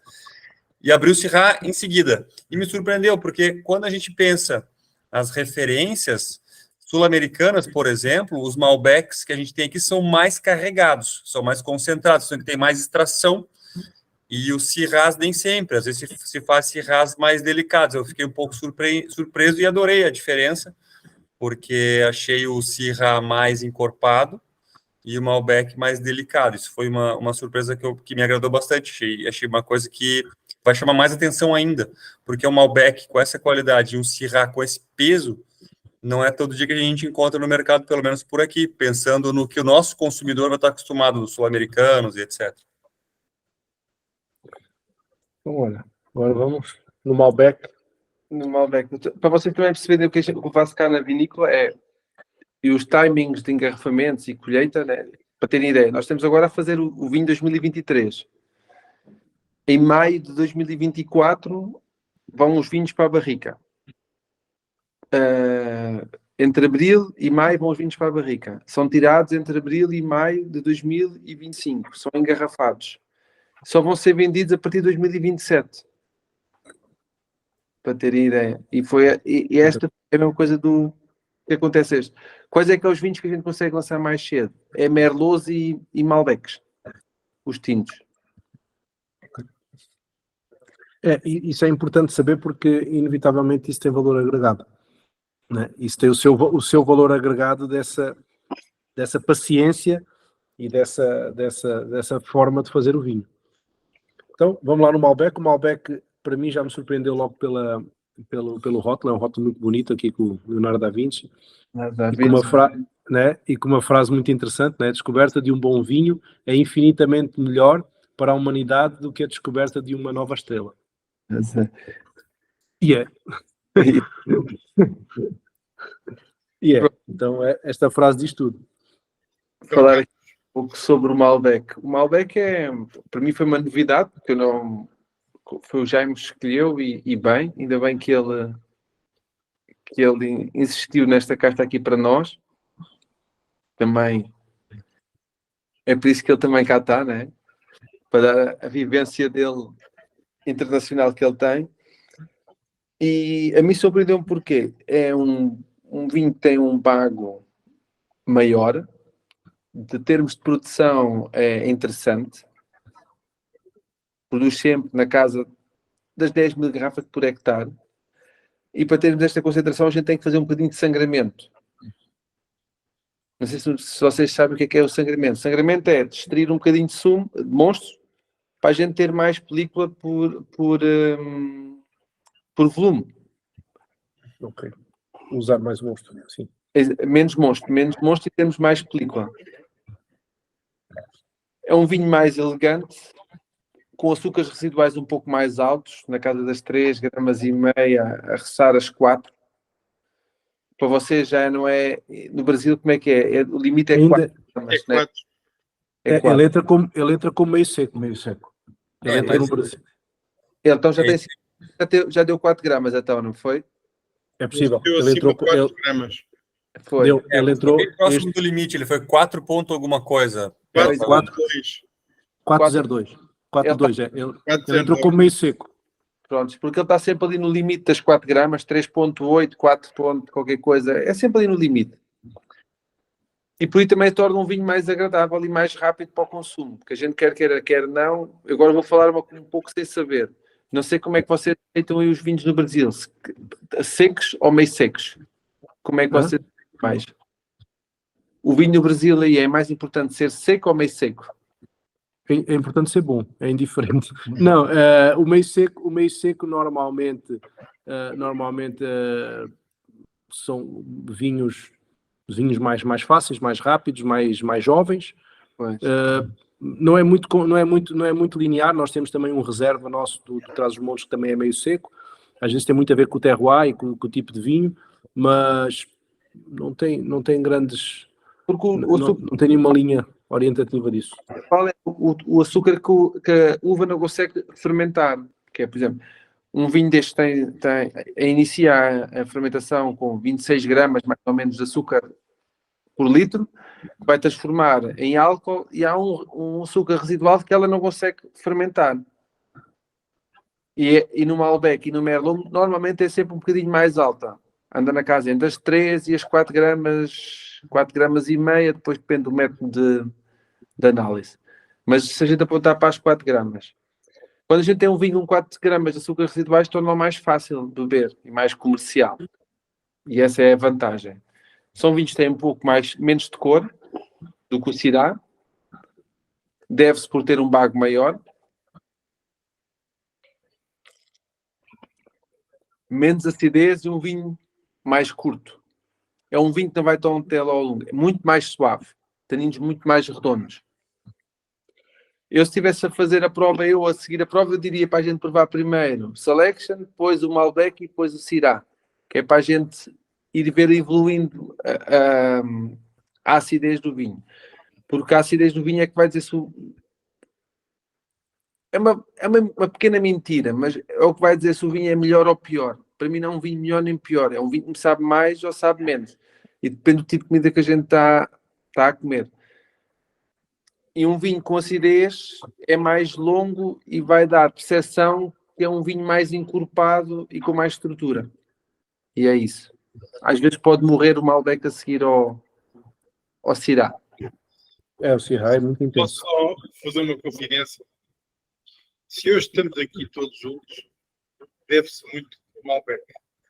E abri o Syrah em seguida. E me surpreendeu, porque quando a gente pensa as referências sul-americanas, por exemplo, os Malbecs que a gente tem aqui são mais carregados, são mais concentrados, tem mais extração, e os Syrahs nem sempre, às vezes se faz Syrahs mais delicados. Eu fiquei um pouco surpreso e adorei a diferença, porque achei o Syrah mais encorpado e o Malbec mais delicado. Isso foi uma surpresa que me agradou bastante, achei uma coisa que vai chamar mais atenção ainda, porque o Malbec com essa qualidade e um Syrah com esse peso, não é todo dia que a gente encontra no mercado, pelo menos por aqui, pensando no que o nosso consumidor vai estar acostumado, dos sul-americanos e etc. Então, olha, agora vamos no Malbec. No Malbec. Para vocês também perceberem o que eu faço cá na vinícola e os timings de engarrafamentos e colheita, né? Para terem ideia, nós estamos agora a fazer o vinho 2023. Em maio de 2024 vão os vinhos para a barrica. Entre abril e maio vão os vinhos para a barrica. São tirados entre abril e maio de 2025. São engarrafados. Só vão ser vendidos a partir de 2027. Para terem ideia. E esta é a mesma coisa do que acontece este. Quais é que são os vinhos que a gente consegue lançar mais cedo? É Merlots e Malbecs. Os tintos. Isso é importante saber porque, inevitavelmente, isso tem valor agregado. Né? Isso tem o seu valor agregado dessa paciência e dessa forma de fazer o vinho. Então, vamos lá no Malbec. O Malbec, para mim, já me surpreendeu logo pelo rótulo. É um rótulo muito bonito aqui com o Leonardo da Vinci. E com uma frase muito interessante, né? A descoberta de um bom vinho é infinitamente melhor para a humanidade do que a descoberta de uma nova estrela. Então, esta frase diz tudo. Falar aqui um pouco sobre o Malbec. O Malbec para mim foi uma novidade, porque foi o Jaime que escolheu e bem, ainda bem que ele insistiu nesta carta aqui para nós. Também é por isso que ele também cá está, né? Para a vivência dele internacional que ele tem. E a mim surpreendeu-me porque é um vinho que tem um bago maior, de termos de produção é interessante, produz sempre na casa das 10 mil garrafas por hectare, e para termos esta concentração a gente tem que fazer um bocadinho de sangramento. Não sei se vocês sabem o que é o sangramento. O sangramento é extrair um bocadinho de sumo, de monstro, para a gente ter mais película por volume. Ok. Usar mais monstro, sim. Menos monstro e temos mais película. É um vinho mais elegante, com açúcares residuais um pouco mais altos, na casa das 3,5 gramas, a roçar as 4. Para vocês já não é... No Brasil, como é que é? O limite é 4 gramas, é 4. É 4. Ele entra como meio seco. Ele entra no Brasil. Então já deu 4 gramas, então, não foi? É possível. Ele entrou 4 gramas. Foi. Ele entrou bem próximo do limite, ele foi 4 ponto alguma coisa. 4,2. 4,02. 4,2. Ele entrou como meio seco. Pronto, porque ele está sempre ali no limite das 4 gramas, 3,8, 4 ponto, qualquer coisa. É sempre ali no limite. E por aí também torna um vinho mais agradável e mais rápido para o consumo, porque a gente quer queira, quer não. Agora vou falar um pouco sem saber. Não sei como é que vocês aceitam aí os vinhos no Brasil, secos ou meio secos? Como é que vocês mais? O vinho no Brasil aí é mais importante ser seco ou meio seco? É importante ser bom, é indiferente. Não, o meio seco normalmente são vinhos mais fáceis, mais rápidos, mais jovens. Não é muito linear. Nós temos também um reserva nosso do Trás-os-Montes que também é meio seco. Às vezes tem muito a ver com o terroir e com o tipo de vinho, mas não tem grandes... Porque não tem nenhuma linha orientativa disso. Qual é o açúcar que a uva não consegue fermentar? Que é, por exemplo, um vinho deste inicia a fermentação com 26 gramas mais ou menos de açúcar por litro, que vai transformar em álcool, e há um açúcar residual que ela não consegue fermentar. E no Malbec e no Merlot normalmente é sempre um bocadinho mais alta. Anda na casa entre as 3 e as 4 gramas e meia, depois depende do método de análise. Mas se a gente apontar para as 4 gramas, quando a gente tem um vinho com 4 gramas de açúcar residuais, torna mais fácil de beber e mais comercial. E essa é a vantagem. São vinhos que têm um pouco menos de cor do que o Syrah. Deve-se por ter um bago maior. Menos acidez e um vinho mais curto. É um vinho que não vai tão tela ao longo. É muito mais suave. Taninos muito mais redondos. Eu, se estivesse a fazer a prova, a seguir a prova, eu diria para a gente provar primeiro Selection, depois o Malbec e depois o Syrah. Que é para a gente ir ver evoluindo a acidez do vinho. Porque a acidez do vinho é que vai dizer se é uma pequena mentira, mas é o que vai dizer se o vinho é melhor ou pior. Para mim não é um vinho melhor nem pior. É um vinho que me sabe mais ou sabe menos. E depende do tipo de comida que a gente está a comer. E um vinho com acidez é mais longo e vai dar percepção que é um vinho mais encorpado e com mais estrutura. E é isso. Às vezes pode morrer o Malbec a seguir ao Syrah. O Syrah é muito intenso. Posso só fazer uma confidência? Se hoje estamos aqui todos juntos, deve-se muito ao Malbec.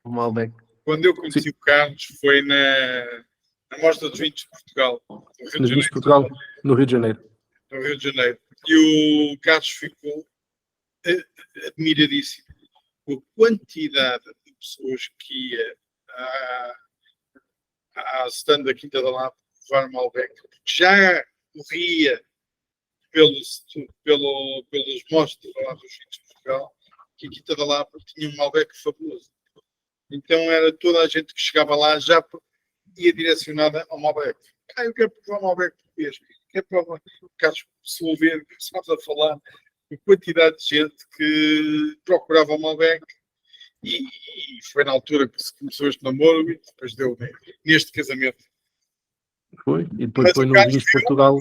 O Malbec. Quando eu conheci o Carlos foi na Mostra dos Vinhos de Portugal, no Rio de Janeiro. No Rio de Janeiro. E o Carlos ficou admiradíssimo com a quantidade de pessoas que ia à stand da Quinta da Lapa levar Malbec, porque já corria pelas mostras lá dos Vinhos de Portugal que a Quinta da Lapa tinha um Malbec fabuloso. Então era toda a gente que chegava lá já ia direcionada ao Malbec. Eu quero provar o Malbec português, quero provar o Carlos Silveira, começámos a falar com quantidade de gente que procurava o Malbec e foi na altura que se começou este namoro e depois deu neste casamento. Foi, e depois foi no Vinhos de Portugal.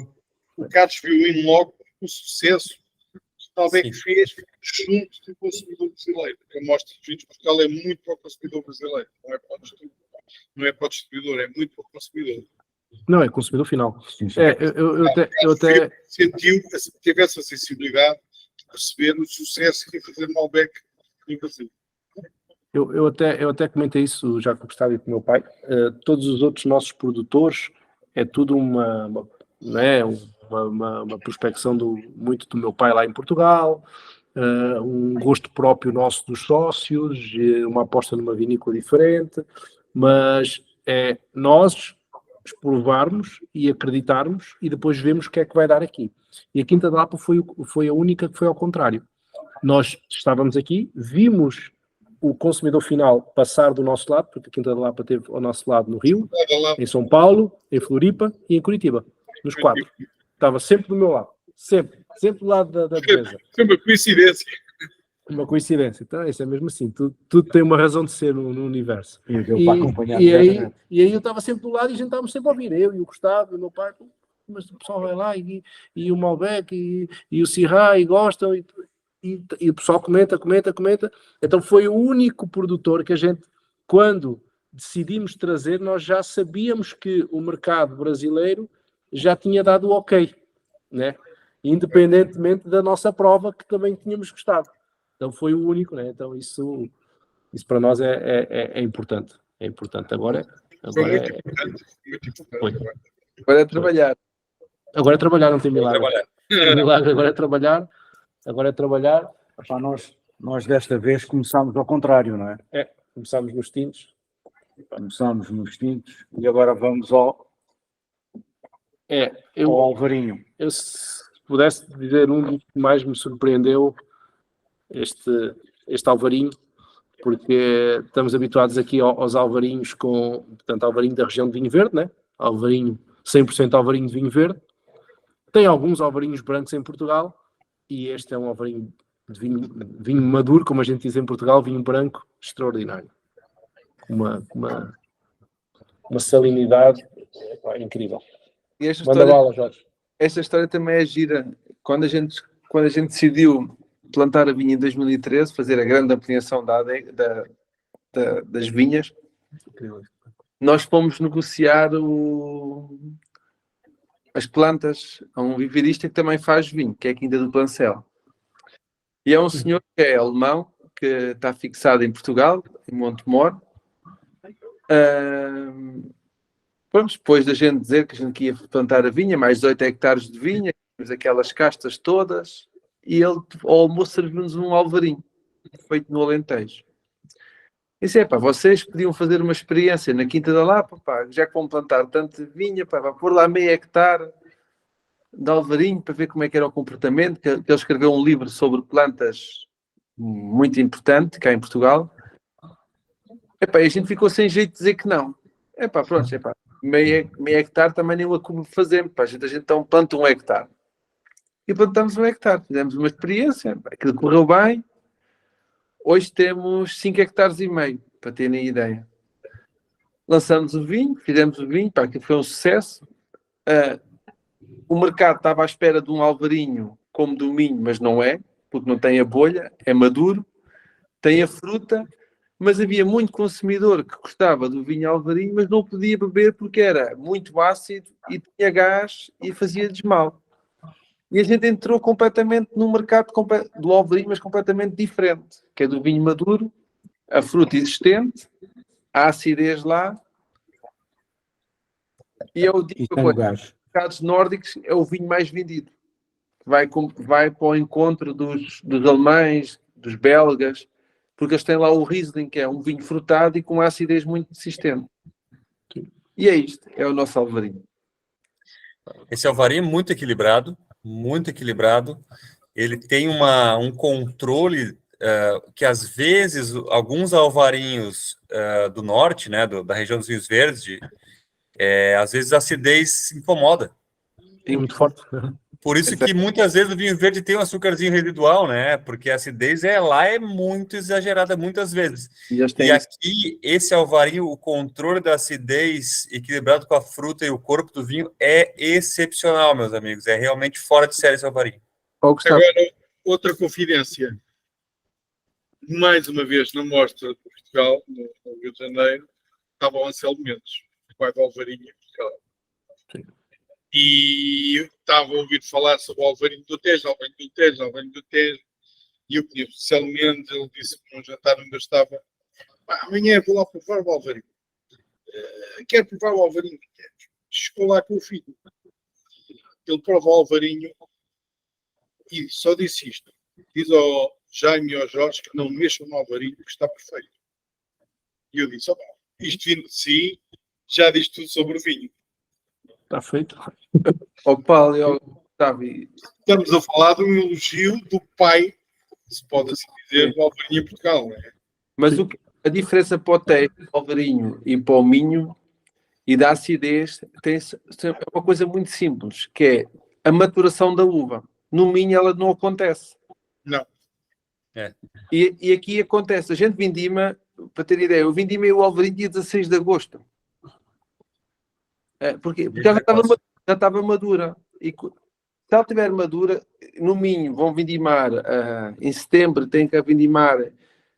O Carlos viu em logo o sucesso que o Malbec fez junto do consumidor brasileiro. A Mostra dos Vinhos de Portugal é muito para o consumidor brasileiro, não é para o distribuidor, é muito para o consumidor. Não, é consumidor final. Eu até teve essa sensibilidade de perceber o sucesso de fazer Malbec no Brasil. Eu até comentei isso já com o Gustavo e com o meu pai. Todos os outros nossos produtores é tudo uma prospecção muito do meu pai lá em Portugal, um gosto próprio nosso dos sócios, uma aposta numa vinícola diferente, mas é nós provarmos e acreditarmos e depois vemos o que é que vai dar aqui. E a Quinta da Lapa foi a única que foi ao contrário. Nós estávamos aqui, vimos o consumidor final passar do nosso lado, porque a Quinta da Lapa esteve ao nosso lado no Rio, em São Paulo, em Floripa e em Curitiba. Nos 4. Estava sempre do meu lado. Sempre do lado da empresa. Foi uma coincidência. Uma coincidência. Então, isso é mesmo assim. Tudo tem uma razão de ser no universo. E aí eu estava sempre do lado e a gente estava sempre a ouvir. Eu e o Gustavo e o meu pai. Mas o pessoal vai lá e o Malbec e o Syrah e gostam e o pessoal comenta. Então foi o único produtor que a gente, quando decidimos trazer, nós já sabíamos que o mercado brasileiro já tinha dado o ok, né? Independentemente da nossa prova, que também tínhamos gostado. Então foi o único, né? Então isso para nós é importante. É importante. Agora Foi muito importante. Muito importante. Agora é trabalhar. Agora é trabalhar, não tem milagre. Trabalhar. Agora é trabalhar. Agora é trabalhar. Epá, nós desta vez começámos ao contrário, não é? Começámos nos tintos. Começámos nos tintos e agora vamos ao Alvarinho. Eu, se pudesse dizer um dos que mais me surpreendeu, este Alvarinho, porque estamos habituados aqui aos Alvarinhos portanto, Alvarinho da região de vinho verde, né? Alvarinho, 100% Alvarinho de vinho verde. Tem alguns Alvarinhos brancos em Portugal e este é um Alvarinho de vinho maduro, como a gente diz em Portugal, vinho branco extraordinário. Uma salinidade incrível. E esta Manda história, bala, Jorge. esta história também é gira. Quando a gente decidiu plantar a vinha em 2013, fazer a grande ampliação das vinhas, nós fomos negociar as plantas a um viverista que também faz vinho, que é a Quinta do Plancel. E é um senhor que é alemão, que está fixado em Portugal, em Montemor. Vamos, depois da gente dizer que a gente ia plantar a vinha, mais 18 hectares de vinha, temos aquelas castas todas, e ele, ao almoço, serviu-nos um alvarinho, feito no Alentejo. E disse, vocês podiam fazer uma experiência na Quinta da Lapa, já que vão plantar tanta vinha, vai pôr lá meio hectare de alvarinho para ver como é que era o comportamento, que ele escreveu um livro sobre plantas muito importante, cá em Portugal. E a gente ficou sem jeito de dizer que não. Meio hectare também nem o como fazemos, a gente então planta 1 hectare. E plantamos 1 hectare, fizemos uma experiência, aquilo correu bem. Hoje temos 5 hectares e meio, para terem ideia. Lançamos o vinho, fizemos o vinho, aquilo foi um sucesso. O mercado estava à espera de um alvarinho como do Minho, mas não é, porque não tem a bolha, é maduro, tem a fruta, mas havia muito consumidor que gostava do vinho alvarinho, mas não podia beber porque era muito ácido e tinha gás e fazia-lhes mal. E a gente entrou completamente num mercado do alvarinho, mas completamente diferente, que é do vinho maduro, a fruta existente, a acidez lá, e eu digo que nos mercados nórdicos é o vinho mais vendido. Vai para o encontro dos alemães, dos belgas, porque eles têm lá o Riesling, que é um vinho frutado e com uma acidez muito persistente. E é isto, é o nosso alvarinho. Esse alvarinho é muito equilibrado. Ele tem um controle que às vezes alguns alvarinhos do norte, né, da região dos vinhos verdes, às vezes a acidez incomoda. É muito forte. Por isso que muitas vezes o vinho verde tem um açúcarzinho residual, né? Porque a acidez lá é muito exagerada muitas vezes. E aqui, esse alvarinho, o controle da acidez equilibrado com a fruta e o corpo do vinho é excepcional, meus amigos. É realmente fora de série esse alvarinho. Agora, outra confidência. Mais uma vez, na mostra de Portugal, no Rio de Janeiro, estava o Anselmo Mendes, o pai do alvarinho em Portugal. Sim. E estava a ouvir falar sobre o alvarinho do Tejo, e eu conheço o Anselmo Mendes, ele disse que num jantar onde eu estava, amanhã vou lá provar o alvarinho. Quero provar o alvarinho. Chegou lá com o filho. Ele prova o alvarinho e só disse isto. Diz ao Jaime e ao Jorge que não mexam no alvarinho, que está perfeito. E eu disse, isto vindo de si, já diz tudo sobre o vinho. Está feito. Paulo, Davi. Estamos a falar de um elogio do pai, se pode assim dizer, do alvarinho em Portugal, não é? Mas a diferença para o Tejo, alvarinho e para o Minho e da acidez é uma coisa muito simples, que é a maturação da uva. No Minho ela não acontece. Não. E aqui acontece. A gente vindima, para ter ideia, eu vindimei o alvarinho dia 16 de agosto. Porque já estava madura. E se ela estiver madura, no Minho vão vindimar em setembro, tem que vindimar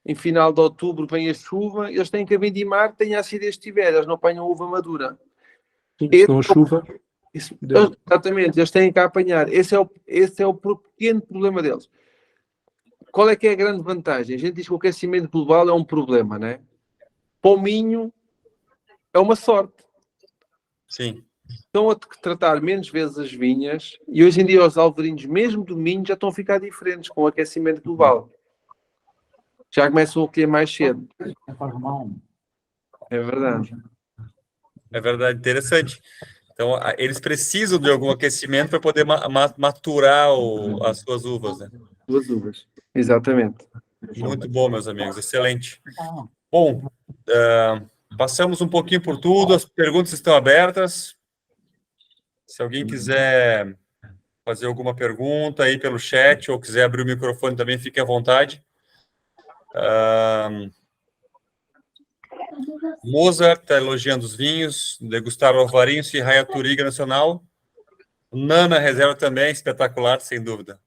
em final de outubro vem a chuva, eles têm que vindimar, têm a acidez que tiver, eles não apanham uva madura. Sim, se não a chuva. Exatamente, eles têm que apanhar. Esse é o pequeno problema deles. Qual é que é a grande vantagem? A gente diz que o aquecimento global é um problema, né? Para o Minho é uma sorte. Sim. Estão a tratar menos vezes as vinhas e hoje em dia os alvarinhos, mesmo do Minho, já estão a ficar diferentes com o aquecimento global. Já começam a colher mais cedo. É verdade. É verdade, interessante. Então, eles precisam de algum aquecimento para poder maturar as suas uvas, né? Duas uvas. Exatamente. Muito bom, meus amigos, excelente. Bom, passamos um pouquinho por tudo, as perguntas estão abertas. Se alguém quiser fazer alguma pergunta aí pelo chat ou quiser abrir o microfone também, fique à vontade. Mozart está elogiando os vinhos, degustaram Alvarinho, Syrah Touriga Nacional. Nana reserva também, espetacular, sem dúvida.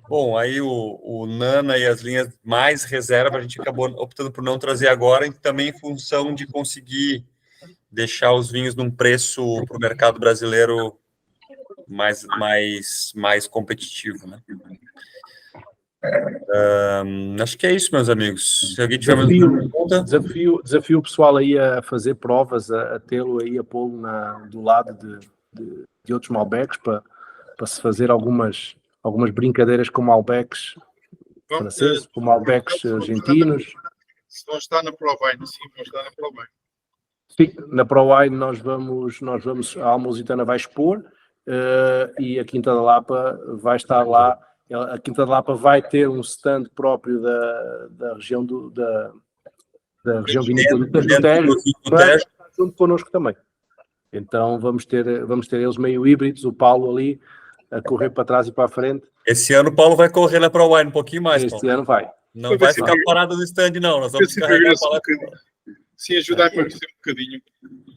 Bom, aí o Nana e as linhas mais reserva, a gente acabou optando por não trazer agora, e também em função de conseguir deixar os vinhos num preço para o mercado brasileiro mais competitivo, né? Acho que é isso, meus amigos. Se alguém tiver mais uma pergunta... Desafio o pessoal aí a fazer provas, a tê-lo aí, a pô-lo do lado de outros Malbecs, para se fazer algumas brincadeiras com Malbecs franceses, com Malbecs argentinos. Se vão estar na ProWine, sim, vão estar na ProWine. Sim, na ProWine nós vamos, a Alma-Lusitana vai expor, e a Quinta da Lapa vai estar lá. A Quinta da Lapa vai ter um stand próprio da região da região vinícola do Tejo, mas junto connosco também. Então vamos ter eles meio híbridos, o Paulo ali a correr para trás e para a frente. Esse ano o Paulo vai correr na ProWine um pouquinho mais. Este ano vai. Não vai ficar parado no stand, não. Nós vamos carregar para lá. Sim, ajudar a emagrecer um bocadinho.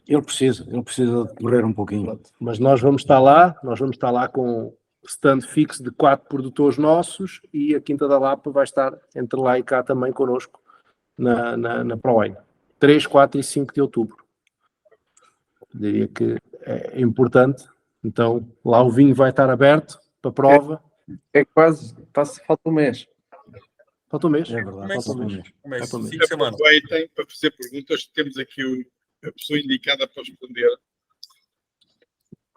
Ele precisa de correr um pouquinho. Mas nós vamos estar lá com stand fixo de 4 produtores nossos, e a Quinta da Lapa vai estar entre lá e cá também connosco na ProWine. 3, 4 e 5 de outubro. Diria que é importante. Então, lá o vinho vai estar aberto para prova. É quase, falta um mês. Falta um mês. É verdade, falta um mês. Fim de semana. Aproveitem para fazer perguntas. Temos aqui a pessoa indicada para responder.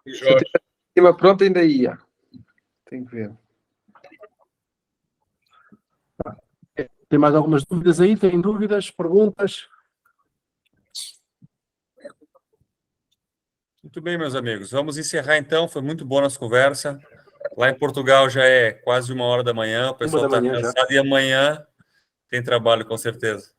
O Jorge. Cima pronto ainda ia. Tem que ver. Tem mais algumas dúvidas aí? Tem dúvidas, perguntas? Muito bem, meus amigos. Vamos encerrar então. Foi muito boa a nossa conversa. Lá em Portugal já é quase 1h da manhã. O pessoal está cansado e amanhã tem trabalho, com certeza.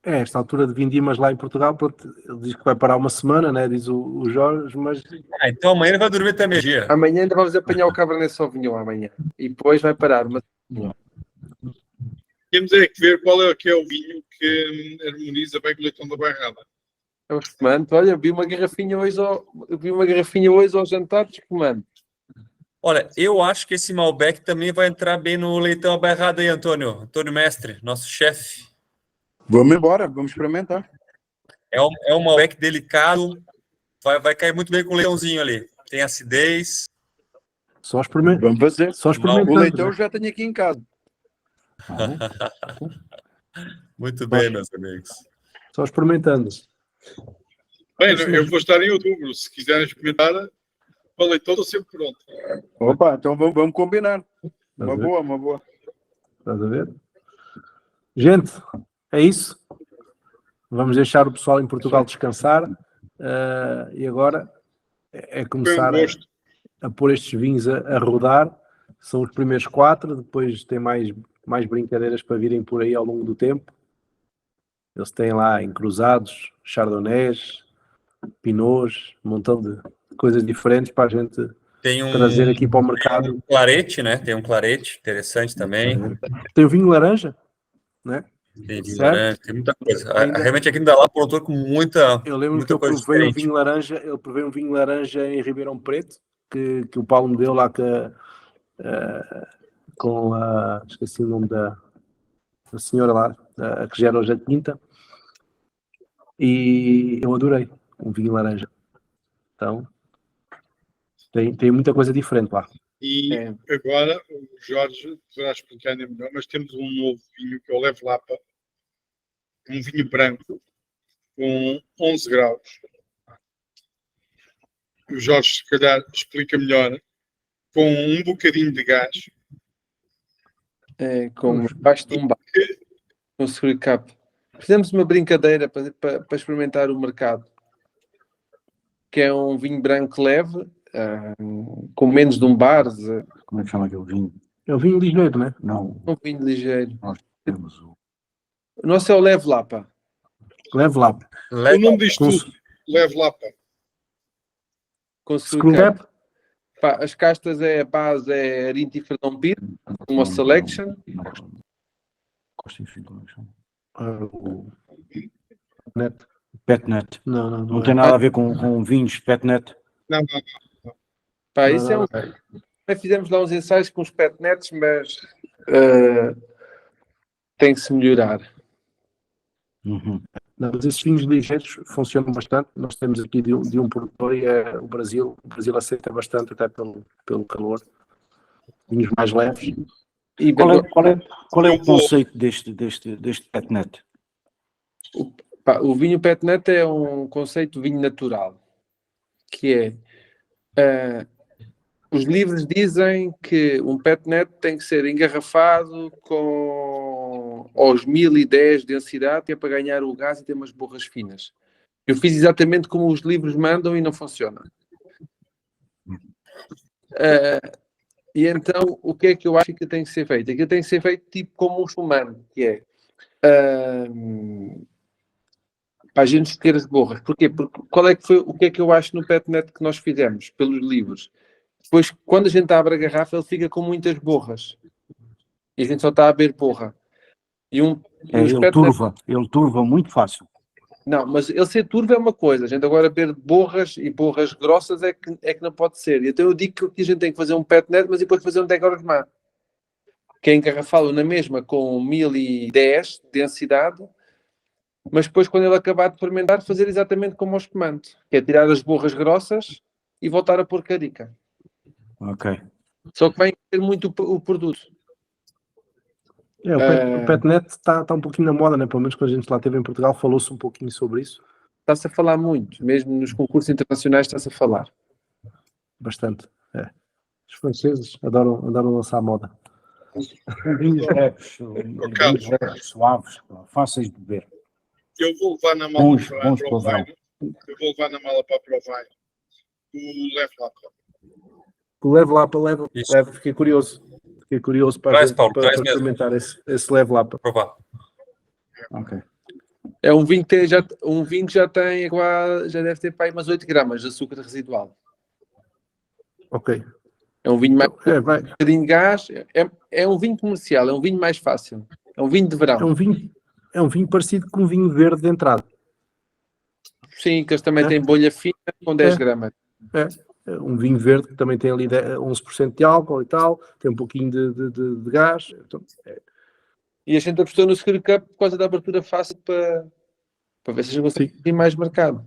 Esta altura de vindimas lá em Portugal, pronto, ele diz que vai parar uma semana, né? Diz o Jorge, mas... Então amanhã ele vai dormir até meio-dia. Amanhã ainda vamos apanhar o Cabernet Sauvignon amanhã. E depois vai parar. Mas... Temos que ver qual é que é o vinho que harmoniza bem com o leitão da Bairrada. É o espumante. Olha, vi uma garrafinha hoje ao jantar de espumante. Olha, eu acho que esse Malbec também vai entrar bem no leitão abairrado aí, Antônio Mestre, nosso chefe. Vamos embora, vamos experimentar. É um Malbec delicado, vai cair muito bem com o leitãozinho ali. Tem acidez. Só experimentar. Vamos fazer. Só experimentando. O leitão já tenho aqui em casa. Muito bem, meus amigos. Só experimentando. Bem, eu vou estar em outubro. Se quiserem experimentar, o leitão estou sempre pronto. Opa, então vamos combinar. Uma boa. Estás a ver? Gente, é isso. Vamos deixar o pessoal em Portugal descansar, e agora é começar a pôr estes vinhos a rodar. São os primeiros 4, depois tem mais brincadeiras para virem por aí ao longo do tempo. Eles têm lá encruzados, chardonnays, pinots, um montão de coisas diferentes para a gente trazer aqui para o mercado. Tem um clarete, né? Tem um clarete interessante também. Tem o vinho laranja, né? Tem vinho laranja, tem muita coisa. Realmente aqui ainda lá produtor com muita coisa. Eu lembro que eu provei um vinho laranja em Ribeirão Preto, que o Paulo me deu lá com a... esqueci o nome da senhora lá. a que gera hoje a quinta, e eu adorei um vinho laranja. Então, tem muita coisa diferente lá. E agora o Jorge poderá explicar melhor, mas temos um novo vinho que é o Leve Lapa, um vinho branco com 11 graus. O Jorge, se calhar, explica melhor, com um bocadinho de gás. Com baixo de um bar, com Screw Cup. Fizemos uma brincadeira para experimentar o mercado, que é um vinho branco leve, com menos de um bar. Como é que chama aquele vinho? É um vinho ligeiro, não é? Não, Um vinho ligeiro. nós temos o... O nosso é o Leve Lapa. Leve lá. O nome disto Com tudo, Leve Lapa. Com Screw Screw Cup. Cap. Pá, as castas, a base é Arinti Ferdão Pir, uma selection. O Net. Petnet. Não Não tem nada a ver com vinhos, Petnet. Não. Pá, Não, isso é não, um... Também fizemos lá uns ensaios com os petnets, mas tem que se melhorar. Uhum. Não, mas esses vinhos ligeiros funcionam bastante. Nós temos aqui de um produtor e é o Brasil. O Brasil aceita bastante, até pelo calor. Vinhos mais leves. E Qual é o conceito deste Petnet? o vinho petnet é um conceito de vinho natural, que é... os livros dizem que um petnet tem que ser engarrafado com aos 1010 de densidade, que é para ganhar o gás e ter umas borras finas. Eu fiz exatamente como os livros mandam e não funciona. E então, o que é que eu acho que tem que ser feito? Aquilo tem que ser feito tipo como um humano, que é para a gente ter as borras. Porquê? Porque o que é que eu acho no petnet que nós fizemos, pelos livros? Depois, quando a gente abre a garrafa, ele fica com muitas borras. E a gente só está a beber borra. Ele turva muito fácil. Não, mas ele ser turvo é uma coisa. A gente agora beber borras e borras grossas é que não pode ser. Então eu digo que a gente tem que fazer um petnet, mas depois fazer um degorgement. Que é engarrafá-lo na mesma com 1010 de densidade, mas depois, quando ele acabar de fermentar, fazer exatamente como ao espumante. Que é tirar as borras grossas e voltar a pôr carica. Ok. Só que vai ter muito o produto. O Petnet está um pouquinho na moda, né? Pelo menos quando a gente lá esteve em Portugal, falou-se um pouquinho sobre isso. Está-se a falar muito. Mesmo nos concursos internacionais está-se a falar. Bastante. É. Os franceses adoram lançar moda. Vinhos leves, suaves, fáceis de beber. Eu vou levar na mala Bons para para o provar. verão. Eu vou levar na mala para provar o Leve Lapa. Leve, fiquei curioso. Para Traz, Paulo, traz mesmo. experimentar esse Leve Lapa. Provar. Ok. É um vinho que já tem já deve ter para aí umas 8 gramas de açúcar residual. Ok. É um vinho mais um Vai. bocadinho de gás. É um vinho comercial, é um vinho mais fácil. É um vinho de verão. É um vinho parecido com um vinho verde de entrada. Sim, que eles também têm bolha fina com 10 gramas. Um vinho verde que também tem ali 11% de álcool e tal, tem um pouquinho de gás. Então, E a gente apostou no Screw Cup por causa da abertura fácil para ver se a gente consegue ter mais mercado.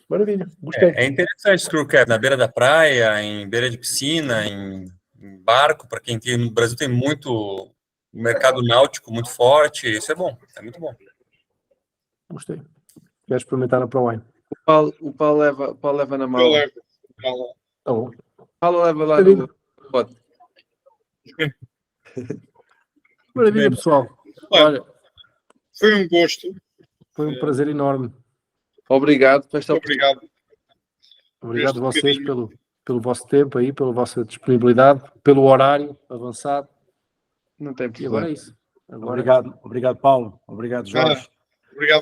Maravilha, gostei. É interessante Screw Cap na beira da praia, em beira de piscina, em barco, para quem tem no Brasil tem muito mercado náutico muito forte, isso é bom, é muito bom. Gostei. Quero experimentar na ProWine. O Paulo leva na mão. Eu levo. Tá bom. O Paulo leva lá no pote. Maravilha, pessoal. Olha, Foi um gosto. foi um prazer enorme. Obrigado por esta Obrigado. Obrigado a vocês pelo vosso tempo aí, pela vossa disponibilidade, pelo horário avançado. Não tem E problema. agora é isso. Agora... Obrigado, Paulo. Obrigado, Jorge.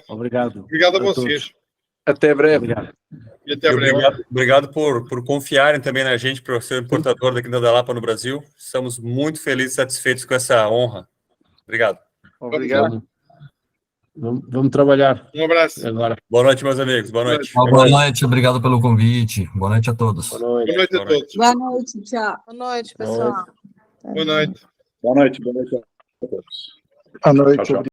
Obrigado. Obrigado A vocês. Até breve. Obrigado. E até breve. Obrigado por confiarem também na gente, por ser importador da Quinta da Lapa no Brasil. Estamos muito felizes e satisfeitos com essa honra. Obrigado. Obrigado. Vamos trabalhar. Um abraço. Agora. Boa noite, meus amigos. Boa noite. Boa noite, obrigado pelo convite. Boa noite a todos. Boa noite. Boa noite a todos. Boa noite, tchau. Boa noite, pessoal. Boa noite. Boa noite a todos. À noite. Tchau, tchau.